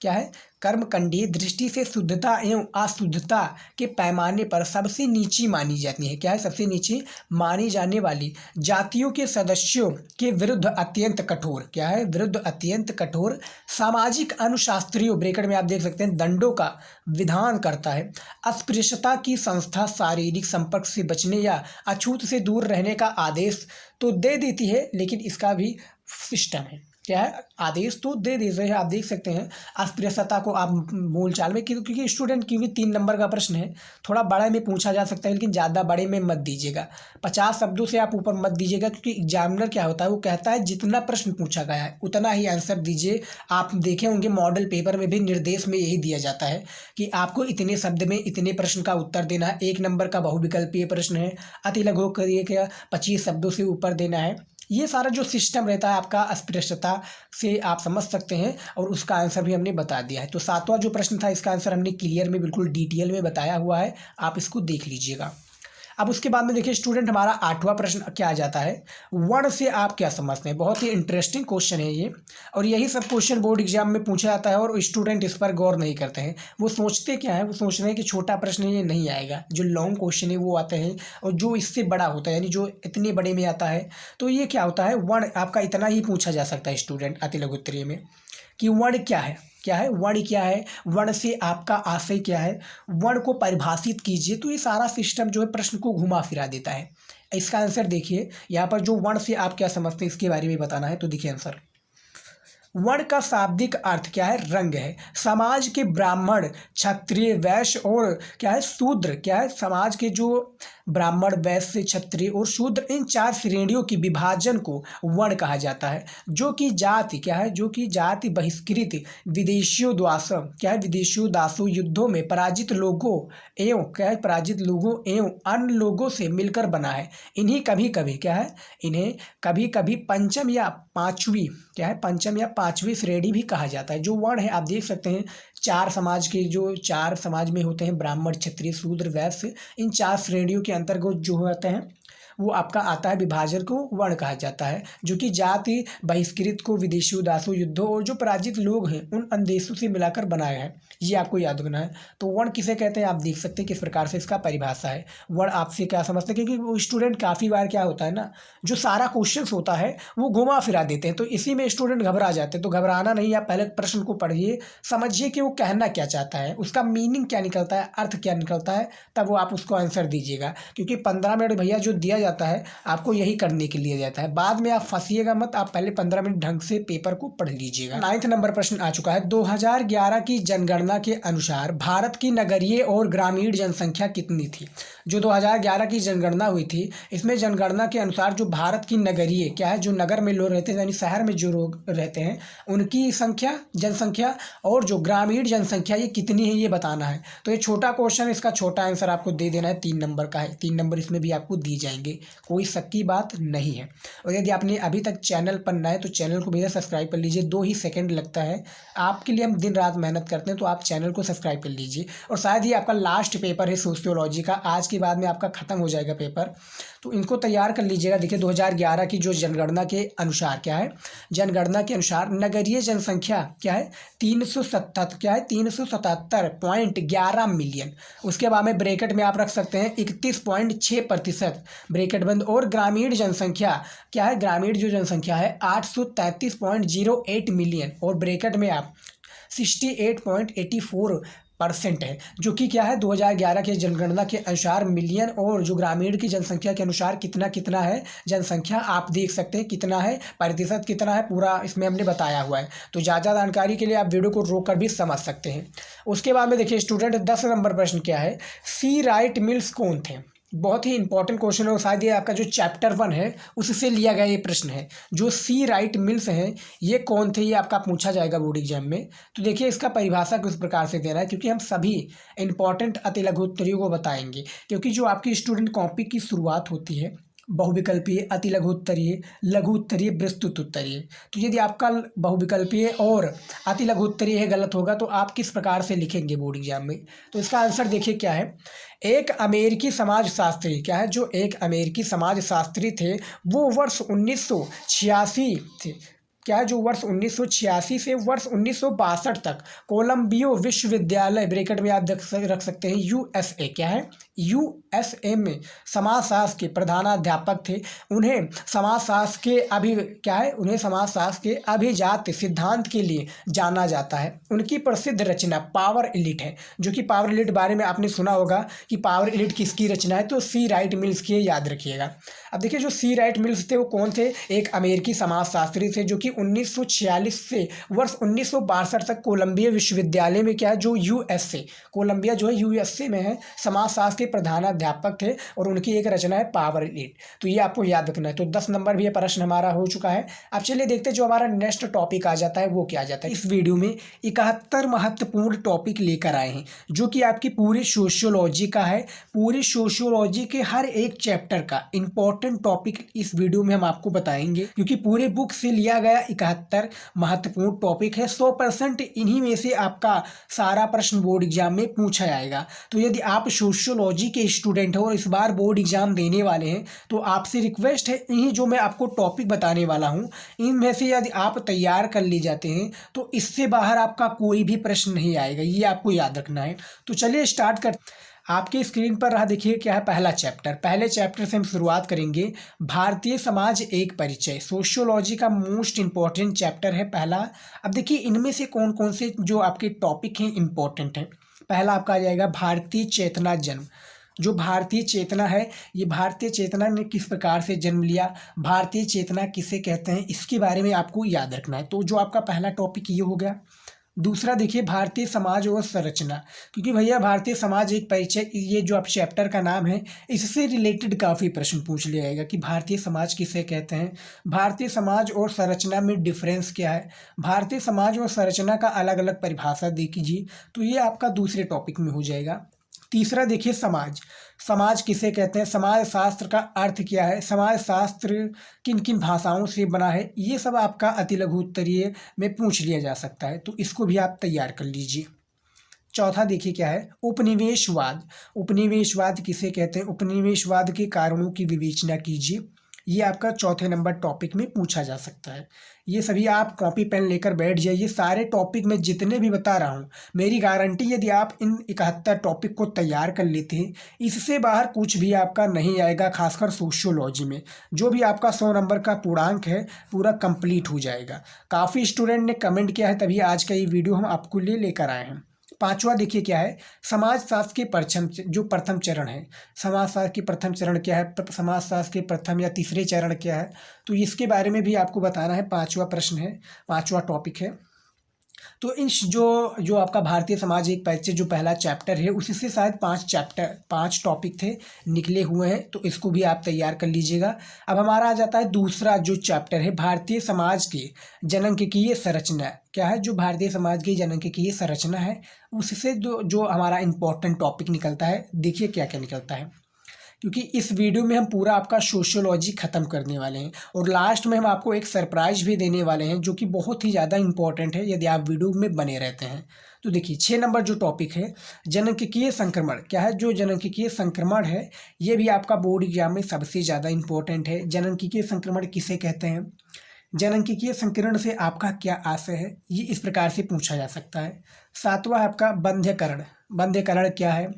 क्या है, कर्मकांडीय दृष्टि से शुद्धता एवं अशुद्धता के पैमाने पर सबसे नीची मानी जाती है। क्या है, सबसे नीची मानी जाने वाली जातियों के सदस्यों के विरुद्ध अत्यंत कठोर, क्या है, विरुद्ध अत्यंत कठोर सामाजिक अनुशास्त्रीय ब्रैकेट में आप देख सकते हैं दंडों का विधान करता है। अस्पृश्यता की संस्था शारीरिक संपर्क से बचने या अछूत से दूर रहने का आदेश तो दे देती है, लेकिन इसका भी सिस्टम है। क्या है, आदेश तो दे देते हैं। आप देख सकते हैं अस्पृश्यता को आप बोलचाल में, क्योंकि स्टूडेंट की भी 3 नंबर का प्रश्न है, थोड़ा बड़े में पूछा जा सकता है, लेकिन ज़्यादा बड़े में मत दीजिएगा, 50 शब्दों से आप ऊपर मत दीजिएगा, क्योंकि एग्जामिनर क्या होता है वो कहता है जितना प्रश्न पूछा गया है उतना ही आंसर दीजिए। आप देखे होंगे मॉडल पेपर में भी निर्देश में यही दिया जाता है कि आपको इतने शब्द में इतने प्रश्न का उत्तर देना है। 1 नंबर का बहुविकल्पीय प्रश्न है, अति लघु करिए 25 शब्दों से ऊपर देना है। ये सारा जो सिस्टम रहता है आपका अस्पृश्यता से आप समझ सकते हैं, और उसका आंसर भी हमने बता दिया है। तो 7वां जो प्रश्न था इसका आंसर हमने क्लियर में बिल्कुल डिटेल में बताया हुआ है, आप इसको देख लीजिएगा। अब उसके बाद में देखिए स्टूडेंट हमारा 8वां प्रश्न क्या आ जाता है, वर्ण से आप क्या समझते हैं। बहुत ही इंटरेस्टिंग क्वेश्चन है ये, और यही सब क्वेश्चन बोर्ड एग्जाम में पूछा जाता है और स्टूडेंट इस पर गौर नहीं करते हैं। वो सोचते क्या है, वो सोच रहे हैं कि छोटा प्रश्न ये नहीं आएगा, जो लॉन्ग क्वेश्चन है वो आते हैं, और जो इससे बड़ा होता है यानी जो इतने बड़े में आता है, तो ये क्या होता है, वर्ण आपका इतना ही पूछा जा सकता है स्टूडेंट अति लघु उत्तरीय में कि वर्ण क्या है, वर्ण क्या है, वर्ण से आपका आशय क्या है, वर्ण को परिभाषित कीजिए। तो ये सारा सिस्टम जो है प्रश्न को घुमा फिरा देता है। इसका आंसर देखिए, यहाँ पर जो वर्ण से आप क्या समझते हैं इसके बारे में बताना है। तो देखिए आंसर, वर्ण का शाब्दिक अर्थ क्या है, रंग है। समाज के ब्राह्मण, क्षत्रिय, वैश्य और क्या है, शूद्र, क्या है, समाज के जो ब्राह्मण, वैश्य, क्षत्रिय और शूद्र, इन 4 श्रेणियों की विभाजन को वर्ण कहा जाता है। जो कि जाति क्या है, जो कि जाति बहिष्कृत विदेशियों द्वारा क्या है, विदेशियों दासों युद्धों में पराजित लोगों एवं क्या है, पराजित लोगों एवं अन्य लोगों से मिलकर बना है। इन्हीं कभी कभी क्या है, इन्हें कभी कभी पंचम या पांचवी क्या है, पंचम या पांचवी श्रेणी भी कहा जाता है। जो वर्ण है आप देख सकते हैं, 4 समाज के, जो 4 समाज में होते हैं, ब्राह्मण, क्षत्रिय, शूद्र, वैश्य, इन 4 श्रेणियों के अंतर्गत जो होते हैं वो आपका आता है विभाजन को वर्ण कहा जाता है। जो कि जाति बहिष्कृत को विदेशियों दासों युद्धों और जो पराजित लोग हैं उन अन्य देशों से मिलाकर बनाया है, ये आपको याद रखना है। तो वर्ण किसे कहते हैं आप देख सकते हैं किस प्रकार से इसका परिभाषा है। वर्ण आपसे क्या समझते हैं, क्योंकि वो स्टूडेंट काफ़ी बार क्या होता है ना, जो सारा क्वेश्चन होता है वो घुमा फिरा देते हैं, तो इसी में स्टूडेंट घबरा जाते हैं। तो घबराना नहीं, आप पहले प्रश्न को पढ़िए, समझिए कि वो कहना क्या चाहता है, उसका मीनिंग क्या निकलता है, अर्थ क्या निकलता है, तब वो आप उसको आंसर दीजिएगा। क्योंकि 15 मिनट भैया जो दिया जाता है आपको यही करने के लिए जाता है, बाद में आप फंसिएगा मत, आप पहले 15 मिनट ढंग से पेपर को पढ़ लीजिएगा। 9th नंबर प्रश्न आ चुका है। 2011 की जनगणना के अनुसार भारत की नगरीय और ग्रामीण जनसंख्या कितनी थी। जो 2011 की जनगणना हुई थी, इसमें जनगणना के अनुसार जो भारत की नगरीय क्या है, जो नगर में लोग रहते हैं यानी शहर में जो लोग रहते हैं उनकी संख्या, जनसंख्या, और जो ग्रामीण जनसंख्या ये कितनी है ये बताना है। तो ये छोटा क्वेश्चन, इसका छोटा आंसर आपको दे देना है, 3 नंबर का है, 3 नंबर इसमें भी आपको दी जाएंगे, कोई शक की बात नहीं है। और यदि आपने अभी तक चैनल पर नए तो चैनल को भैया सब्सक्राइब कर लीजिए, 2 ही सेकंड लगता है, आपके लिए हम दिन रात मेहनत करते हैं, तो आप चैनल को सब्सक्राइब कर लीजिए। और शायद ही आपका लास्ट पेपर है सोशियोलॉजी का, आज के बाद में आपका खत्म हो जाएगा पेपर, तो इनको तैयार कर लीजिएगा। देखिए 2011 की जो जनगणना के अनुसार क्या है, जनगणना के अनुसार नगरीय जनसंख्या क्या है, 377.11 मिलियन। उसके बाद में ब्रैकेट में आप रख सकते हैं 31.6% ब्रैकेट बंद। और ग्रामीण जनसंख्या क्या है, ग्रामीण जो जनसंख्या है 833.08 मिलियन, और ब्रैकेट में आप 68.84% है, जो कि क्या है 2011 के जनगणना के अनुसार मिलियन, और जो ग्रामीण की जनसंख्या के अनुसार कितना कितना है जनसंख्या, आप देख सकते हैं कितना है, प्रतिशत कितना है, पूरा इसमें हमने बताया हुआ है। तो ज़्यादा जानकारी के लिए आप वीडियो को रोक कर भी समझ सकते हैं। उसके बाद में देखिए स्टूडेंट 10 नंबर प्रश्न क्या है, सी राइट मिल्स कौन थे। बहुत ही इंपॉर्टेंट क्वेश्चन है, और शायद ये आपका जो चैप्टर 1 है उससे लिया गया ये प्रश्न है। जो सी राइट मिल्स हैं ये कौन थे, ये आपका पूछा जाएगा बोर्ड एग्जाम में। तो देखिए इसका परिभाषा किस प्रकार से देना है, क्योंकि हम सभी इंपॉर्टेंट अति लघु उत्तरीयों को बताएंगे। क्योंकि जो आपकी स्टूडेंट कॉपी की शुरुआत होती है बहुविकल्पीय, अति लघु उत्तरीय, लघु उत्तरीय, विस्तृत उत्तरीय, तो यदि आपका बहुविकल्पीय और अति लघु उत्तरीय है गलत होगा तो आप किस प्रकार से लिखेंगे बोर्ड एग्जाम में। तो इसका आंसर देखिए क्या है, एक अमेरिकी समाजशास्त्री क्या है, जो एक अमेरिकी समाजशास्त्री थे, वो वर्ष 1986 थे क्या है, जो वर्ष 1986 से वर्ष 1962 तक कोलंबिया विश्वविद्यालय, ब्रैकेट में आप रख सकते हैं यूएसए, क्या है यूएसए में समाजशास्त्र के प्रधानाध्यापक थे। उन्हें समाजशास्त्र के उन्हें समाजशास्त्र के अभिजात सिद्धांत के लिए जाना जाता है। उनकी प्रसिद्ध रचना पावर एलिट है, जो कि पावर एलिट बारे में आपने सुना होगा कि पावर एलिट किसकी रचना है, तो सी राइट मिल्स की, याद रखिएगा। अब देखिए जो सी राइट मिल्स थे वो कौन थे, एक अमेरिकी समाजशास्त्री थे, जो कि 1946 से वर्ष 1962 तक कोलंबिया विश्वविद्यालय में क्या है, जो यूएसए, कोलंबिया जो है यूएसए में है, समाजशास्त्र के प्रधानाध्यापक थे, और उनकी एक रचना है पावर एलिट। तो ये आपको याद रखना है। तो 10 नंबर भी ये प्रश्न हमारा हो चुका है। अब चलिए देखते हैं जो हमारा नेक्स्ट टॉपिक आ जाता है वो क्या आ जाता है। इस वीडियो में 71 महत्वपूर्ण टॉपिक लेकर आए हैं, जो कि आपकी पूरी सोशियोलॉजी का है। पूरी सोशियोलॉजी के हर एक चैप्टर का इंपॉर्टेंट टॉपिक इस वीडियो में हम आपको बताएंगे, क्योंकि पूरे बुक से लिया गया 71 महत्वपूर्ण टॉपिक है। 100% इन्हीं में से आपका सारा प्रश्न बोर्ड एग्जाम में पूछा जाएगा। तो यदि आप सोशियोलॉजी के स्टूडेंट हो और इस बार बोर्ड एग्जाम देने वाले हैं, तो आपसे रिक्वेस्ट है इन्हीं जो मैं आपको टॉपिक बताने वाला हूं, इनमें से यदि आप तैयार कर ले जाते हैं तो इससे बाहर आपका कोई भी प्रश्न नहीं आएगा, ये आपको याद रखना है। तो चलिए स्टार्ट कर। आपके स्क्रीन पर रहा, देखिए क्या है पहला चैप्टर। पहले चैप्टर से हम शुरुआत करेंगे, भारतीय समाज एक परिचय। सोशियोलॉजी का मोस्ट इंपॉर्टेंट चैप्टर है पहला। अब देखिए इनमें से कौन कौन से जो आपके टॉपिक हैं इंपॉर्टेंट हैं। पहला आपका आ जाएगा भारतीय चेतना जन्म। जो भारतीय चेतना है, ये भारतीय चेतना ने किस प्रकार से जन्म लिया, भारतीय चेतना किसे कहते हैं, इसके बारे में आपको याद रखना है। तो जो आपका पहला टॉपिक ये हो गया। दूसरा देखिए भारतीय समाज और संरचना, क्योंकि भैया भारतीय समाज एक परिचय, ये जो आप चैप्टर का नाम है इससे रिलेटेड काफ़ी प्रश्न पूछ लिया जाएगा कि भारतीय समाज किसे कहते हैं, भारतीय समाज और संरचना में डिफरेंस क्या है, भारतीय समाज और संरचना का अलग अलग परिभाषा दीजिए। तो ये आपका दूसरे टॉपिक में हो जाएगा। तीसरा देखिए समाज, समाज किसे कहते हैं, समाज शास्त्र का अर्थ क्या है, समाज शास्त्र किन किन भाषाओं से बना है, ये सब आपका अति लघु उत्तरीय में पूछ लिया जा सकता है, तो इसको भी आप तैयार कर लीजिए। चौथा देखिए क्या है, उपनिवेशवाद, उपनिवेशवाद किसे कहते हैं, उपनिवेशवाद के कारणों की विवेचना कीजिए। ये आपका चौथे नंबर टॉपिक में पूछा जा सकता है। ये सभी आप कॉपी पेन लेकर बैठ जाइए। सारे टॉपिक में जितने भी बता रहा हूँ, मेरी गारंटी यदि आप इन 71 टॉपिक को तैयार कर लेते हैं, इससे बाहर कुछ भी आपका नहीं आएगा। खासकर सोशियोलॉजी में जो भी आपका 100 नंबर का पूर्णांक है पूरा कंप्लीट हो जाएगा। काफ़ी स्टूडेंट ने कमेंट किया है, तभी आज का ये वीडियो हम आपको लिए लेकर आए हैं। पांचवा देखिए क्या है, समाजशास्त्र के प्रथम चरण है, समाजशास्त्र के प्रथम चरण क्या है, समाजशास्त्र के प्रथम या तीसरे चरण क्या है, तो इसके बारे में भी आपको बताना है। पांचवा प्रश्न है, पांचवा टॉपिक है। तो इन जो आपका भारतीय समाज एक परिचय जो पहला चैप्टर है, उसी से शायद 5 टॉपिक थे निकले हुए हैं, तो इसको भी आप तैयार कर लीजिएगा। अब हमारा आ जाता है दूसरा जो चैप्टर है, भारतीय समाज के जनांकीय संरचना क्या है, जो भारतीय समाज की जनांकीय संरचना है, उससे जो हमारा इम्पोर्टेंट टॉपिक निकलता है। देखिए क्या क्या निकलता है, क्योंकि इस वीडियो में हम पूरा आपका सोशियोलॉजी ख़त्म करने वाले हैं और लास्ट में हम आपको एक सरप्राइज भी देने वाले हैं जो कि बहुत ही ज़्यादा इंपॉर्टेंट है यदि आप वीडियो में बने रहते हैं। तो देखिए 6 नंबर जो टॉपिक है, जननांगीय संक्रमण क्या है, जो जननांगीय संक्रमण है ये भी आपका बोर्ड एग्जाम में सबसे ज़्यादा इंपॉर्टेंट है। जननांगीय संक्रमण किसे कहते हैं, जननांगीय संक्रमण से आपका क्या आशय है, ये इस प्रकार से पूछा जा सकता है। 7वां आपका बंध्यकरण, बंध्यकरण क्या है,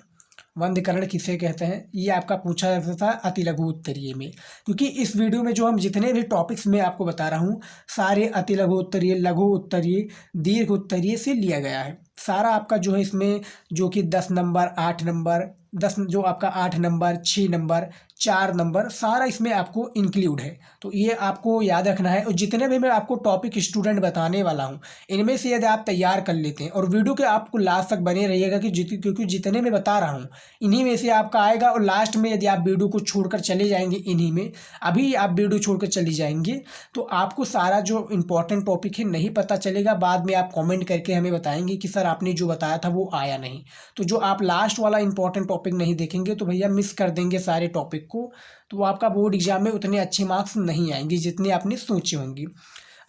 बंध्यकरण किसे कहते हैं, ये आपका पूछा जाता था अति लघु उत्तरीय में। क्योंकि इस वीडियो में जो हम जितने भी टॉपिक्स मैं आपको बता रहा हूँ सारे अति लघु उत्तरीय, लघु उत्तरीय, दीर्घ उत्तरीय से लिया गया है। सारा आपका जो है इसमें जो कि 10 नंबर, 8 नंबर, 10 जो आपका 8 नंबर, 6 नंबर, 4 नंबर, सारा इसमें आपको इंक्लूड है। तो ये आपको याद रखना है। और जितने भी मैं आपको टॉपिक स्टूडेंट बताने वाला हूँ, इनमें से यदि आप तैयार कर लेते हैं और वीडियो के आपको लास्ट तक बने रहिएगा क्योंकि जितने मैं बता रहा हूँ इन्हीं में से आपका आएगा। और लास्ट में यदि आप वीडियो को छोड़कर चले जाएंगे, इन्हीं में अभी आप वीडियो छोड़कर चली जाएंगे तो आपको सारा जो इंपॉर्टेंट टॉपिक है नहीं पता चलेगा। बाद में आप कॉमेंट करके हमें बताएंगे कि सर आपने जो बताया था वो आया नहीं। तो जो आप लास्ट वाला इंपॉर्टेंट टॉपिक नहीं देखेंगे तो भैया मिस कर देंगे सारे टॉपिक को, तो आपका बोर्ड एग्जाम में उतने अच्छे मार्क्स नहीं आएंगे जितने आपने सोचे होंगे।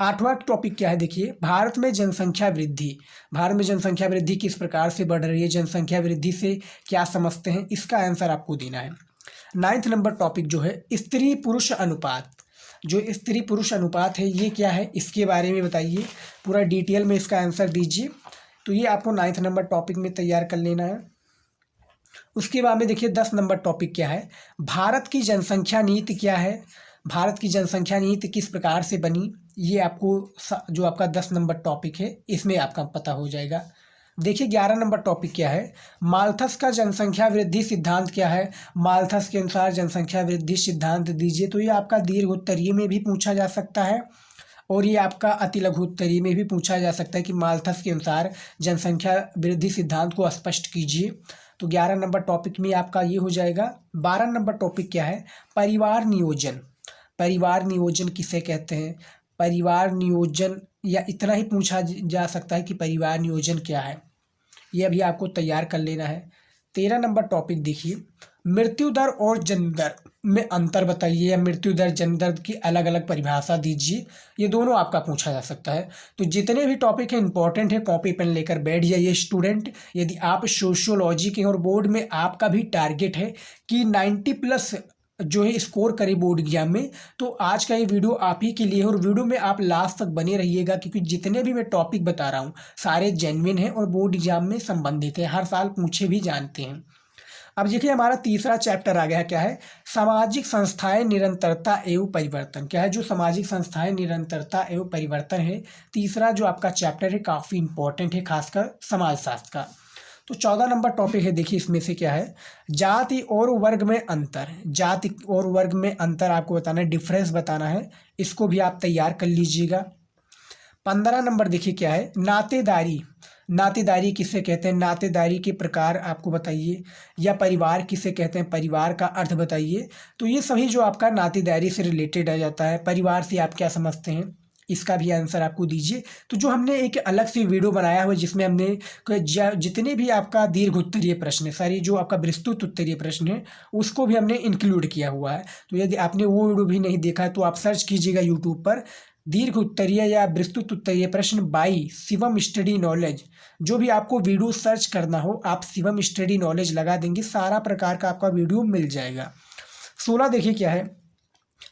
8वां टॉपिक क्या है, देखिए भारत में जनसंख्या वृद्धि, भारत में जनसंख्या वृद्धि किस प्रकार से बढ़ रही है, जनसंख्या वृद्धि से क्या समझते हैं, इसका आंसर आपको देना है। 9th नंबर टॉपिक जो है स्त्री पुरुष अनुपात, जो स्त्री पुरुष अनुपात है ये क्या है, इसके बारे में बताइए, पूरा डिटेल में इसका आंसर दीजिए। तो ये आपको 9th नंबर टॉपिक में तैयार कर लेना है। उसके बाद में देखिए 10 नंबर टॉपिक क्या है, भारत की जनसंख्या नीति क्या है, भारत की जनसंख्या नीति किस प्रकार से बनी, ये आपको जो आपका 10 नंबर टॉपिक है इसमें आपका पता हो जाएगा। देखिए 11 नंबर टॉपिक क्या है, माल्थस का जनसंख्या वृद्धि सिद्धांत क्या है, माल्थस के अनुसार जनसंख्या वृद्धि सिद्धांत दीजिए। तो ये आपका दीर्घ उत्तरीय में भी पूछा जा सकता है और ये आपका अति लघु उत्तरीय में भी पूछा जा सकता है कि माल्थस के अनुसार जनसंख्या वृद्धि सिद्धांत को स्पष्ट कीजिए। तो 11 नंबर टॉपिक में आपका ये हो जाएगा। 12 नंबर टॉपिक क्या है, परिवार नियोजन, परिवार नियोजन किसे कहते हैं, परिवार नियोजन या इतना ही पूछा जा सकता है कि परिवार नियोजन क्या है, ये अभी आपको तैयार कर लेना है। 13 नंबर टॉपिक देखिए, मृत्यु दर और जन्म दर में अंतर बताइए या मृत्यु दर जन्म दर की अलग अलग परिभाषा दीजिए, ये दोनों आपका पूछा जा सकता है। तो जितने भी टॉपिक हैं इंपॉर्टेंट है, कॉपी पेन लेकर बैठ जाइए स्टूडेंट। यदि आप सोशियोलॉजी के और बोर्ड में आपका भी टारगेट है कि 90+ जो है स्कोर करे बोर्ड एग्जाम में, तो आज का ये वीडियो आप ही के लिए है और वीडियो में आप लास्ट तक बने रहिएगा क्योंकि जितने भी मैं टॉपिक बता रहा हूँ सारे जेन्युइन हैं और बोर्ड एग्जाम में संबंधित है, हर साल पूछे भी जानते हैं। अब देखिए हमारा तीसरा चैप्टर आ गया, क्या है, सामाजिक संस्थाएं निरंतरता एवं परिवर्तन, क्या है, जो सामाजिक संस्थाएं निरंतरता एवं परिवर्तन है। तीसरा जो आपका चैप्टर है काफ़ी इंपॉर्टेंट है, खासकर समाजशास्त्र का। तो 14 नंबर टॉपिक है, देखिए इसमें से क्या है, जाति और वर्ग में अंतर। जाति और वर्ग में अंतर आपको बताना है, डिफरेंस बताना है, इसको भी आप तैयार कर लीजिएगा। 15 नंबर देखिए क्या है, नातेदारी। नातेदारी किसे कहते हैं, नातेदारी के प्रकार आपको बताइए, या परिवार किसे कहते हैं, परिवार का अर्थ बताइए। तो ये सभी जो आपका नातेदारी से रिलेटेड आ जाता है। परिवार से आप क्या समझते हैं, इसका भी आंसर आपको दीजिए। तो जो हमने एक अलग से वीडियो बनाया हुआ जिसमें हमने जितने भी आपका दीर्घ उत्तरीय प्रश्न है, सारी जो आपका विस्तृत उत्तरीय प्रश्न है, उसको भी हमने इंक्लूड किया हुआ है। तो यदि आपने वो वीडियो भी नहीं देखा है तो आप सर्च कीजिएगा यूट्यूब पर, दीर्घ उत्तरीय या विस्तृत उत्तरीय प्रश्न बाई शिवम स्टडी नॉलेज। जो भी आपको वीडियो सर्च करना हो आप शिवम स्टडी नॉलेज लगा देंगे, सारा प्रकार का आपका वीडियो मिल जाएगा। 16 देखिए क्या है,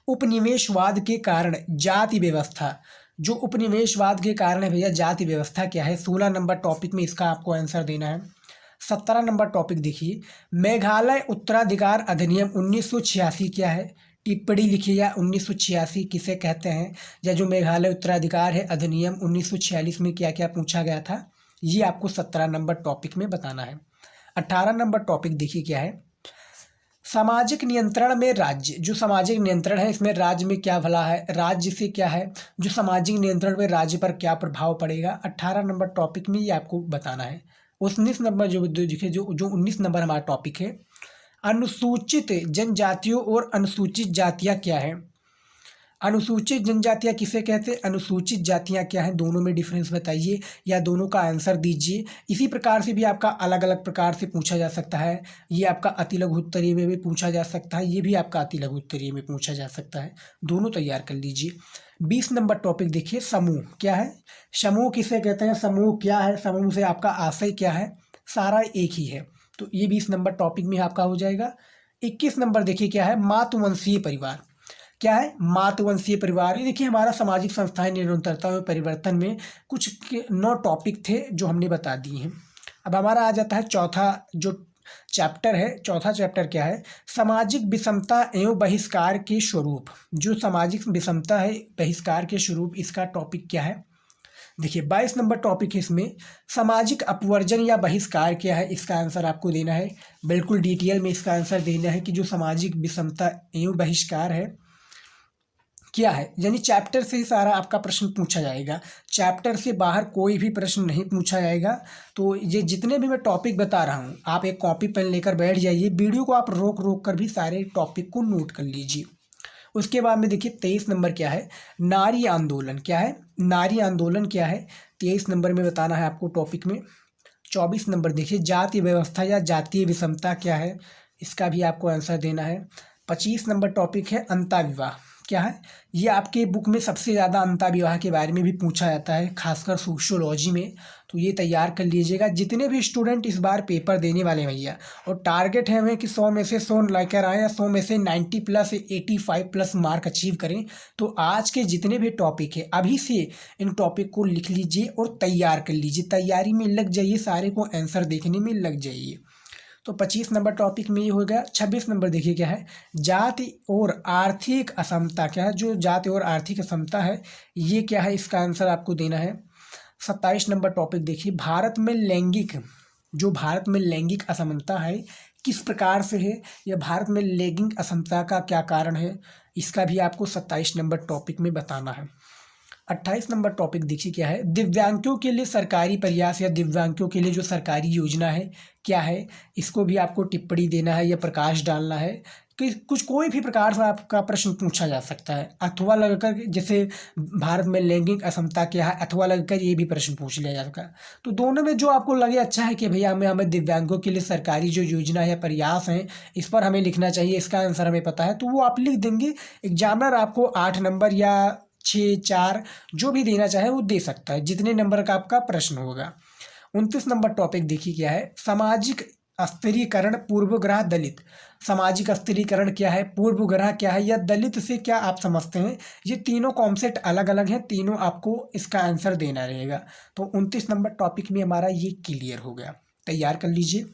उपनिवेशवाद के कारण जाति व्यवस्था। जो उपनिवेशवाद के कारण है भैया, जाति व्यवस्था क्या है, 16 नंबर टॉपिक में इसका आपको आंसर देना है। 17 नंबर टॉपिक देखिए, मेघालय उत्तराधिकार अधिनियम 1986 क्या है, टिप्पणी लिखिएगा 1986 किसे कहते हैं, या जो मेघालय उत्तराधिकार है अधिनियम 1946 में क्या क्या पूछा गया था, ये आपको 17 नंबर टॉपिक में बताना है। 18 नंबर टॉपिक देखिए क्या है, सामाजिक नियंत्रण में राज्य। जो सामाजिक नियंत्रण है इसमें राज्य में क्या भला है, राज्य से क्या है, जो सामाजिक नियंत्रण में राज्य पर क्या प्रभाव पड़ेगा, 18 नंबर टॉपिक में ये आपको बताना है। 19 नंबर जो देखिए, जो 19 नंबर हमारा टॉपिक है, अनुसूचित जनजातियों और अनुसूचित जातियाँ क्या है। अनुसूचित जनजातियाँ किसे कहते हैं, अनुसूचित जातियाँ क्या हैं, दोनों में डिफरेंस बताइए या दोनों का आंसर दीजिए। इसी प्रकार से भी आपका अलग अलग प्रकार से पूछा जा सकता है। ये आपका अति लघु उत्तरीय में भी पूछा जा सकता है, ये भी आपका अति लघु उत्तरीय में पूछा जा सकता है, दोनों तैयार कर लीजिए। 20 नंबर टॉपिक देखिए, समूह क्या है, समूह किसे कहते हैं, समूह क्या है, समूह से आपका आशय क्या है, सारा एक ही है। तो ये 20 नंबर टॉपिक में आपका हो जाएगा। 21 नंबर देखिए क्या है, मातृवंशीय परिवार क्या है, मातृवंशीय परिवार। ये देखिए हमारा सामाजिक संस्थाएं निरंतरता में परिवर्तन में कुछ 9 टॉपिक थे जो हमने बता दिए हैं। अब हमारा आ जाता है चौथा जो चैप्टर है, चौथा चैप्टर क्या है, सामाजिक विषमता एवं बहिष्कार के स्वरूप। जो सामाजिक विषमता है, बहिष्कार के स्वरूप, इसका टॉपिक क्या है, देखिए 22 नंबर टॉपिक है इसमें, सामाजिक अपवर्जन या बहिष्कार क्या है, इसका आंसर आपको देना है। बिल्कुल डिटेल में इसका आंसर देना है कि जो सामाजिक विषमता एवं बहिष्कार है क्या है, यानी चैप्टर से ही सारा आपका प्रश्न पूछा जाएगा, चैप्टर से बाहर कोई भी प्रश्न नहीं पूछा जाएगा। तो ये जितने भी मैं टॉपिक बता रहा हूँ, आप एक कॉपी पेन लेकर बैठ जाइए, वीडियो को आप रोक रोक कर भी सारे टॉपिक को नोट कर लीजिए। उसके बाद में देखिए 23 नंबर क्या है, नारी आंदोलन क्या है, नारी आंदोलन क्या है, 23 नंबर में बताना है आपको टॉपिक में। 24 नंबर देखिए, जाति व्यवस्था या जातीय विषमता क्या है, इसका भी आपको आंसर देना है। 25 नंबर टॉपिक है, अंतःविवाह क्या है, ये आपके बुक में सबसे ज़्यादा अंतःविवाह के बारे में भी पूछा जाता है, खासकर सोशियोलॉजी में। तो ये तैयार कर लीजिएगा। जितने भी स्टूडेंट इस बार पेपर देने वाले हैं भैया, और टारगेट है हमें कि 100 में से 100 लेकर आएँ, या 100 में से 90 प्लस 85 प्लस मार्क अचीव करें। तो आज के जितने भी टॉपिक है अभी से इन टॉपिक को लिख लीजिए और तैयार कर लीजिए, तैयारी में लग जाइए, सारे को आंसर देखने में लग जाइए। तो 25 नंबर टॉपिक में ये हो गया। 26 नंबर देखिए क्या है, जाति और आर्थिक असमता क्या है, जो जाति और आर्थिक असमता है ये क्या है, इसका आंसर आपको देना है। 27 नंबर टॉपिक देखिए, भारत में लैंगिक असमानता है किस प्रकार से है, या भारत में लैंगिक असमता का क्या कारण है, इसका भी आपको 27 नंबर टॉपिक में बताना है। 28 नंबर टॉपिक देखिए क्या है, दिव्यांगों के लिए सरकारी प्रयास या दिव्यांगों के लिए जो सरकारी योजना है क्या है, इसको भी आपको टिप्पणी देना है या प्रकाश डालना है कि कुछ कोई भी प्रकार से आपका प्रश्न पूछा जा सकता है। अथवा लगकर, जैसे भारत में लैंगिक असमता क्या है, अथवा लगकर ये भी प्रश्न पूछ लिया जा सकता है। तो दोनों में जो आपको लगे अच्छा है कि भैया हमें दिव्यांगों के लिए सरकारी जो योजना है, प्रयास हैं, इस पर हमें लिखना चाहिए, इसका आंसर हमें पता है, तो वो आप लिख देंगे। एग्जामिनर आपको 8 नंबर या 6, 4 जो भी देना चाहे वो दे सकता है, जितने नंबर का आपका प्रश्न होगा। 29 नंबर टॉपिक देखिए क्या है, सामाजिक स्थिरीकरण, पूर्वग्रह, दलित। सामाजिक स्थिरीकरण क्या है, पूर्वग्रह क्या है, या दलित से क्या आप समझते हैं, ये तीनों कॉन्सेप्ट अलग अलग हैं, तीनों आपको इसका आंसर देना रहेगा। तो 29 नंबर टॉपिक में हमारा ये क्लियर हो गया, तैयार कर लीजिए।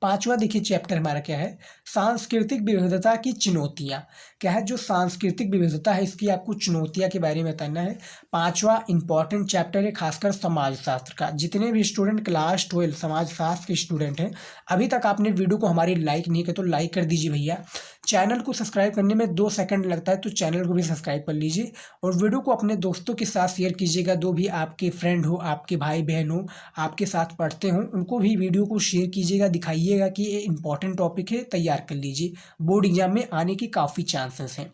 पांचवा देखिए चैप्टर हमारा क्या है, सांस्कृतिक विविधता की चुनौतियां। क्या है, जो सांस्कृतिक विविधता है इसकी आपको चुनौतियां के बारे में बताना है। पांचवा इंपॉर्टेंट चैप्टर है खासकर समाजशास्त्र का। जितने भी स्टूडेंट क्लास 12 समाजशास्त्र के स्टूडेंट हैं, अभी तक आपने वीडियो को हमारी लाइक नहीं किया तो लाइक कर दीजिए भैया। चैनल को सब्सक्राइब करने में 2 सेकंड लगता है, तो चैनल को भी सब्सक्राइब कर लीजिए और वीडियो को अपने दोस्तों के साथ शेयर कीजिएगा। जो भी आपके फ्रेंड हो, आपके भाई बहन हो, आपके साथ पढ़ते हो, उनको भी वीडियो को शेयर कीजिएगा, दिखाइएगा कि ये इंपॉर्टेंट टॉपिक है, तैयार कर लीजिए, बोर्ड एग्जाम में आने की काफ़ी चांसेस हैं,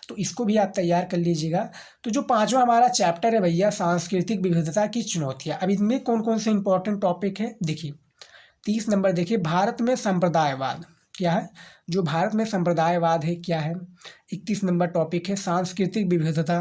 तो इसको भी आप तैयार कर लीजिएगा। तो जो पांचवा हमारा चैप्टर है भैया, सांस्कृतिक विविधता की चुनौतियाँ। अब इनमें कौन कौन से इंपॉर्टेंट टॉपिक है देखिए। 30 नंबर देखिए, भारत में संप्रदायवाद क्या है, जो भारत में संप्रदायवाद है क्या है। 31 नंबर टॉपिक है सांस्कृतिक विविधता,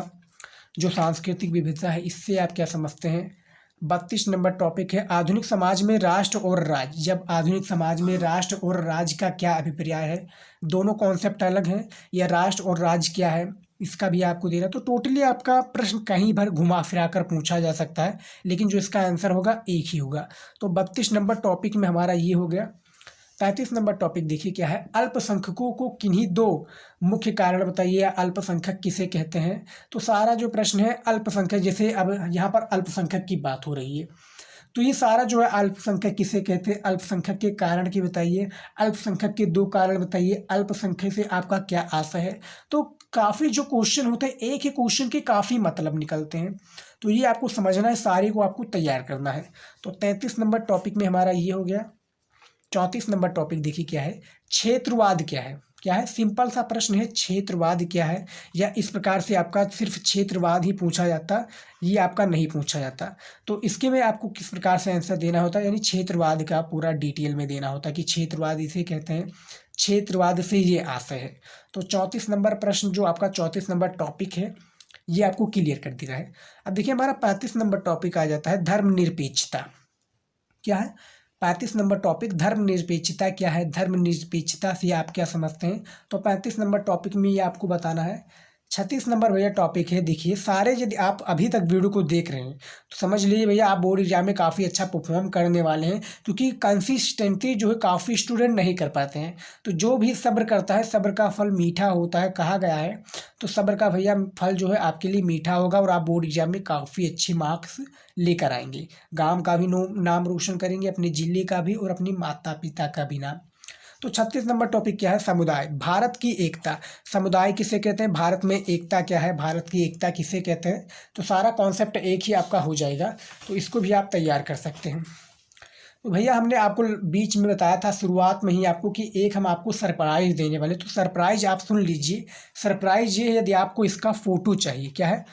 जो सांस्कृतिक विविधता है इससे आप क्या समझते हैं। 32 नंबर टॉपिक है आधुनिक समाज में राष्ट्र और राज्य। जब आधुनिक समाज में राष्ट्र और राज्य का क्या अभिप्राय है, दोनों कॉन्सेप्ट अलग हैं, या राष्ट्र और राज्य क्या है, इसका भी आपको देना। तो टोटली आपका प्रश्न कहीं भर घुमा फिरा कर पूछा जा सकता है, लेकिन जो इसका आंसर होगा एक ही होगा। तो 32 नंबर टॉपिक में हमारा ये हो गया। 35 नंबर टॉपिक देखिए क्या है, अल्पसंख्यकों को किन्हीं 2 मुख्य कारण बताइए, अल्पसंख्यक किसे कहते हैं। तो सारा जो प्रश्न है अल्पसंख्यक, जैसे अब यहाँ पर अल्पसंख्यक की बात हो रही है, तो ये सारा जो है अल्पसंख्यक किसे कहते हैं, अल्पसंख्यक के कारण की बताइए, अल्पसंख्यक के 2 कारण बताइए, अल्पसंख्यक से आपका क्या आशय है। तो काफ़ी जो क्वेश्चन होते हैं, एक ही क्वेश्चन के काफ़ी मतलब निकलते हैं, तो ये आपको समझना है, सारे को आपको तैयार करना है। तो 33 नंबर टॉपिक में हमारा ये हो गया। 34 नंबर टॉपिक देखिए क्या है, क्षेत्रवाद क्या है। क्या है, सिंपल सा प्रश्न है, क्षेत्रवाद क्या है, या इस प्रकार से आपका सिर्फ क्षेत्रवाद ही पूछा जाता, ये आपका नहीं पूछा जाता। तो इसके में आपको किस प्रकार से आंसर देना होता है, यानी क्षेत्रवाद का पूरा डिटेल में देना होता है कि क्षेत्रवाद इसे कहते हैं, क्षेत्रवाद से ये आशय है। तो 34 नंबर प्रश्न जो आपका 34 नंबर टॉपिक है ये आपको क्लियर कर दिया है। अब देखिए हमारा 35 नंबर टॉपिक आ जाता है धर्मनिरपेक्षता। क्या है, 35 नंबर टॉपिक धर्मनिरपेक्षता क्या है, धर्मनिरपेक्षता से आप क्या समझते हैं। तो 35 नंबर टॉपिक में ये आपको बताना है। 36 नंबर भैया टॉपिक है, देखिए सारे यदि आप अभी तक वीडियो को देख रहे हैं तो समझ लीजिए भैया आप बोर्ड एग्जाम में काफ़ी अच्छा परफॉर्म करने वाले हैं, क्योंकि कंसिस्टेंटली जो है काफ़ी स्टूडेंट नहीं कर पाते हैं। तो जो भी सब्र करता है सब्र का फल मीठा होता है कहा गया है, तो सब्र का भैया फल जो है आपके लिए मीठा होगा और आप बोर्ड एग्जाम में काफ़ी अच्छे मार्क्स लेकर आएंगे, गांव का भी नाम रोशन करेंगे, अपने ज़िले का भी और अपनी माता पिता का भी नाम। तो 36 नंबर टॉपिक क्या है, समुदाय, भारत की एकता। समुदाय किसे कहते हैं, भारत में एकता क्या है, भारत की एकता किसे कहते हैं। तो सारा कॉन्सेप्ट एक ही आपका हो जाएगा, तो इसको भी आप तैयार कर सकते हैं। तो भैया हमने आपको बीच में बताया था शुरुआत में ही आपको कि एक हम आपको सरप्राइज देने वाले, तो सरप्राइज आप सुन लीजिए। सरप्राइज ये, यदि आपको इसका फ़ोटो चाहिए, क्या है,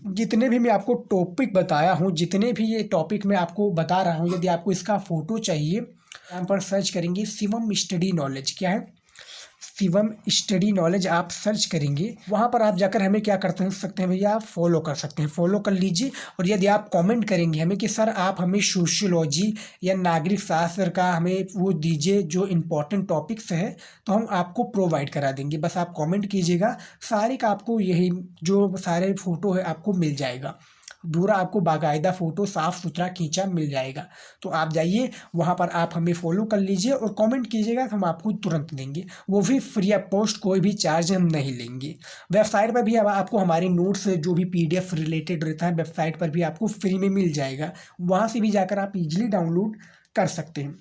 जितने भी मैं आपको टॉपिक बताया हूँ, जितने भी ये टॉपिक मैं आपको बता रहा हूँ, यदि आपको इसका फ़ोटो चाहिए, यहाँ पर सर्च करेंगे शिवम स्टडी नॉलेज। क्या है, शिवम स्टडी नॉलेज आप सर्च करेंगे, वहाँ पर आप जाकर हमें क्या करते सकते हैं भैया, आप फॉलो कर सकते हैं, फॉलो कर लीजिए। और यदि आप कमेंट करेंगे हमें कि सर आप हमें सोशियोलॉजी या नागरिक शास्त्र का हमें वो दीजिए जो इम्पोर्टेंट टॉपिक्स है, तो हम आपको प्रोवाइड करा देंगे। बस आप कमेंट कीजिएगा, सारे का आपको यही जो सारे फ़ोटो है आपको मिल जाएगा, पूरा आपको बाकायदा फ़ोटो साफ़ सुथरा खींचा मिल जाएगा। तो आप जाइए वहाँ पर, आप हमें फॉलो कर लीजिए और कमेंट कीजिएगा, हम आपको तुरंत देंगे, वो भी फ्री ऑफ कॉस्ट, कोई भी चार्ज हम नहीं लेंगे। वेबसाइट पर भी अब आपको हमारे नोट्स जो भी PDF रिलेटेड रहता है वेबसाइट पर भी आपको फ्री में मिल जाएगा, वहाँ से भी जाकर आप इजीली डाउनलोड कर सकते हैं।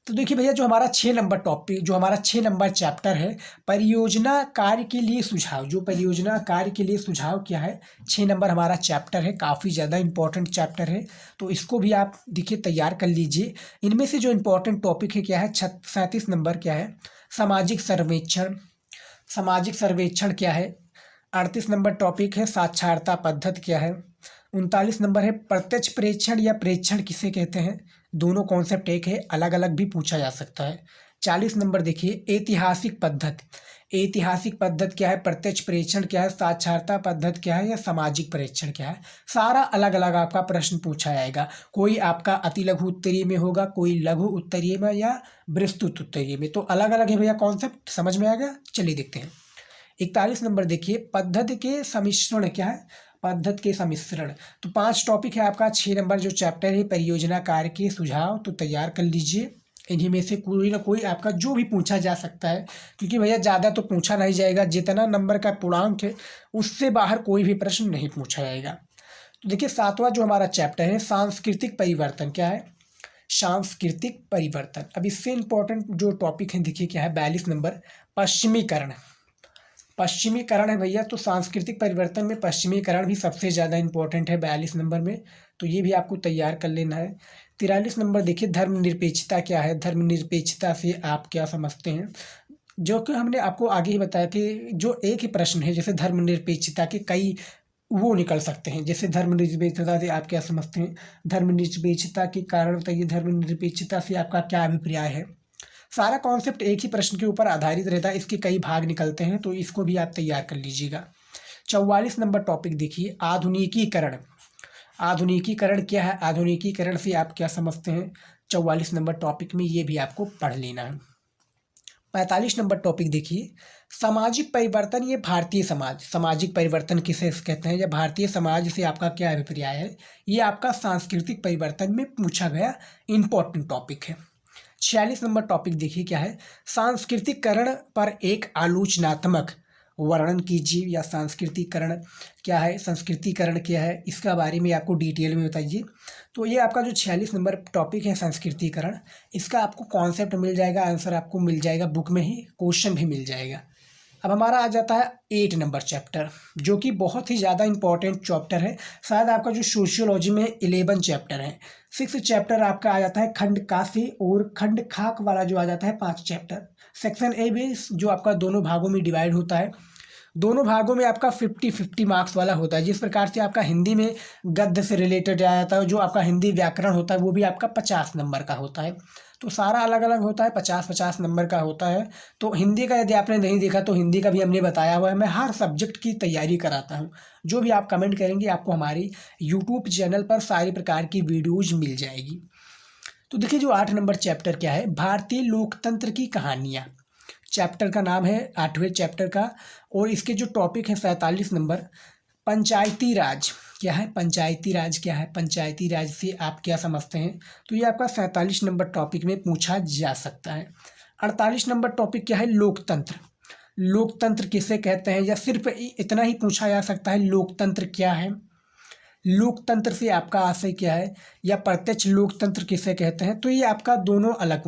तो देखिए भैया जो हमारा 6 नंबर टॉपिक, जो हमारा 6 नंबर चैप्टर है परियोजना कार्य के लिए सुझाव, जो परियोजना कार्य के लिए सुझाव क्या है, 6 नंबर हमारा चैप्टर है, काफ़ी ज़्यादा इंपॉर्टेंट चैप्टर है, तो इसको भी आप देखिए तैयार कर लीजिए। इनमें से जो इंपॉर्टेंट टॉपिक है क्या है, 37 नंबर क्या है, सामाजिक सर्वेक्षण। सामाजिक सर्वेक्षण क्या है। 38 नंबर टॉपिक है साक्षरता पद्धति क्या है। 39 नंबर है प्रत्यक्ष प्रेक्षण या प्रेक्षण किसे कहते हैं, दोनों कॉन्सेप्ट एक है, अलग अलग भी पूछा जा सकता है। 40 नंबर देखिए ऐतिहासिक पद्धति। ऐतिहासिक पद्धति क्या है, प्रत्यक्ष प्रेक्षण क्या है, साक्षरता पद्धति क्या है, या सामाजिक प्रेक्षण क्या है, सारा अलग अलग आपका प्रश्न पूछा जाएगा। कोई आपका अति लघु उत्तरीय में होगा, कोई लघु उत्तरीय में या विस्तृत उत्तरीय में, तो अलग अलग है भैया कॉन्सेप्ट, समझ में आ गया। चलिए देखते हैं। 41 नंबर देखिए पद्धति के सम्मिश्रण क्या है, पद्धति के सम्मिश्रण। तो 5 टॉपिक है आपका 6 नंबर जो चैप्टर है परियोजना कार्य के सुझाव, तो तैयार कर लीजिए। इन्हीं में से कोई ना कोई आपका जो भी पूछा जा सकता है, क्योंकि भैया ज़्यादा तो पूछा नहीं जाएगा, जितना नंबर का पूर्णांक है उससे बाहर कोई भी प्रश्न नहीं पूछा जाएगा। तो देखिए 7वां जो हमारा चैप्टर है सांस्कृतिक परिवर्तन, क्या है, सांस्कृतिक परिवर्तन। अब इससे इम्पोर्टेंट जो टॉपिक है देखिए क्या है, 42 नंबर पश्चिमीकरण। पश्चिमीकरण है भैया, तो सांस्कृतिक परिवर्तन में पश्चिमीकरण भी सबसे ज़्यादा इंपॉर्टेंट है 42 नंबर में, तो ये भी आपको तैयार कर लेना है। 43 नंबर देखिए धर्मनिरपेक्षता क्या है, धर्मनिरपेक्षता से आप क्या समझते हैं, जो कि हमने आपको आगे ही बताया कि जो एक ही प्रश्न है, जैसे धर्मनिरपेक्षता के कई वो निकल सकते हैं। जैसे धर्मनिरपेक्षता से आप क्या समझते हैं, धर्मनिरपेक्षता के कारण बताइए, धर्मनिरपेक्षता से आपका क्या अभिप्राय है। सारा कॉन्सेप्ट एक ही प्रश्न के ऊपर आधारित रहता है, इसके कई भाग निकलते हैं, तो इसको भी आप तैयार कर लीजिएगा। 44 नंबर टॉपिक देखिए आधुनिकीकरण। आधुनिकीकरण क्या है, आधुनिकीकरण से आप क्या समझते हैं, 44 नंबर टॉपिक में ये भी आपको पढ़ लेना है। 45 नंबर टॉपिक देखिए सामाजिक परिवर्तन, ये भारतीय समाज, सामाजिक परिवर्तन किसे कहते हैं या भारतीय समाज से आपका क्या अभिप्राय है, ये आपका सांस्कृतिक परिवर्तन में पूछा गया इंपॉर्टेंट टॉपिक है। 46 नंबर टॉपिक देखिए क्या है, सांस्कृतिकरण पर एक आलोचनात्मक वर्णन कीजिए, या सांस्कृतिकरण क्या है, संस्कृतिकरण क्या है, इसका बारे में आपको डिटेल में बताइए। तो ये आपका जो 46 नंबर टॉपिक है संस्कृतिकरण, इसका आपको कॉन्सेप्ट मिल जाएगा, आंसर आपको मिल जाएगा बुक में ही, क्वेश्चन भी मिल जाएगा। अब हमारा आ जाता है 8 नंबर चैप्टर, जो कि बहुत ही ज़्यादा इंपॉर्टेंट चैप्टर है, शायद आपका जो सोशियोलॉजी में 11 चैप्टर है। 6 चैप्टर आपका आ जाता है खंड का से, और खंड खाक वाला जो आ जाता है 5 चैप्टर। सेक्शन ए भी जो आपका दोनों भागों में डिवाइड होता है, दोनों भागों में आपका 50-50 मार्क्स वाला होता है। जिस प्रकार से आपका हिंदी में गद्य से रिलेटेड आ जाता है, जो आपका हिंदी व्याकरण होता है वो भी आपका 50 नंबर का होता है। तो सारा अलग अलग होता है, 50-50 नंबर का होता है। तो हिंदी का यदि आपने नहीं देखा तो हिंदी का भी हमने बताया हुआ है, मैं हर सब्जेक्ट की तैयारी कराता हूँ। जो भी आप कमेंट करेंगे आपको हमारी यूट्यूब चैनल पर सारी प्रकार की वीडियोज़ मिल जाएगी। तो देखिए जो 8 नंबर चैप्टर क्या है, भारतीय लोकतंत्र की कहानियाँ, चैप्टर का नाम है 8वें चैप्टर का, और इसके जो टॉपिक है 47 नंबर पंचायती राज, क्या है, पंचायती राज क्या है, पंचायती राज से आप क्या समझते हैं, तो ये आपका 47 नंबर टॉपिक में पूछा जा सकता है। 48 नंबर टॉपिक क्या है, लोकतंत्र। लोकतंत्र किसे कहते हैं, या सिर्फ इतना ही पूछा जा सकता है लोकतंत्र क्या है, लोकतंत्र से आपका आशय क्या है, या प्रत्यक्ष लोकतंत्र किसे कहते हैं, तो ये आपका दोनों अलग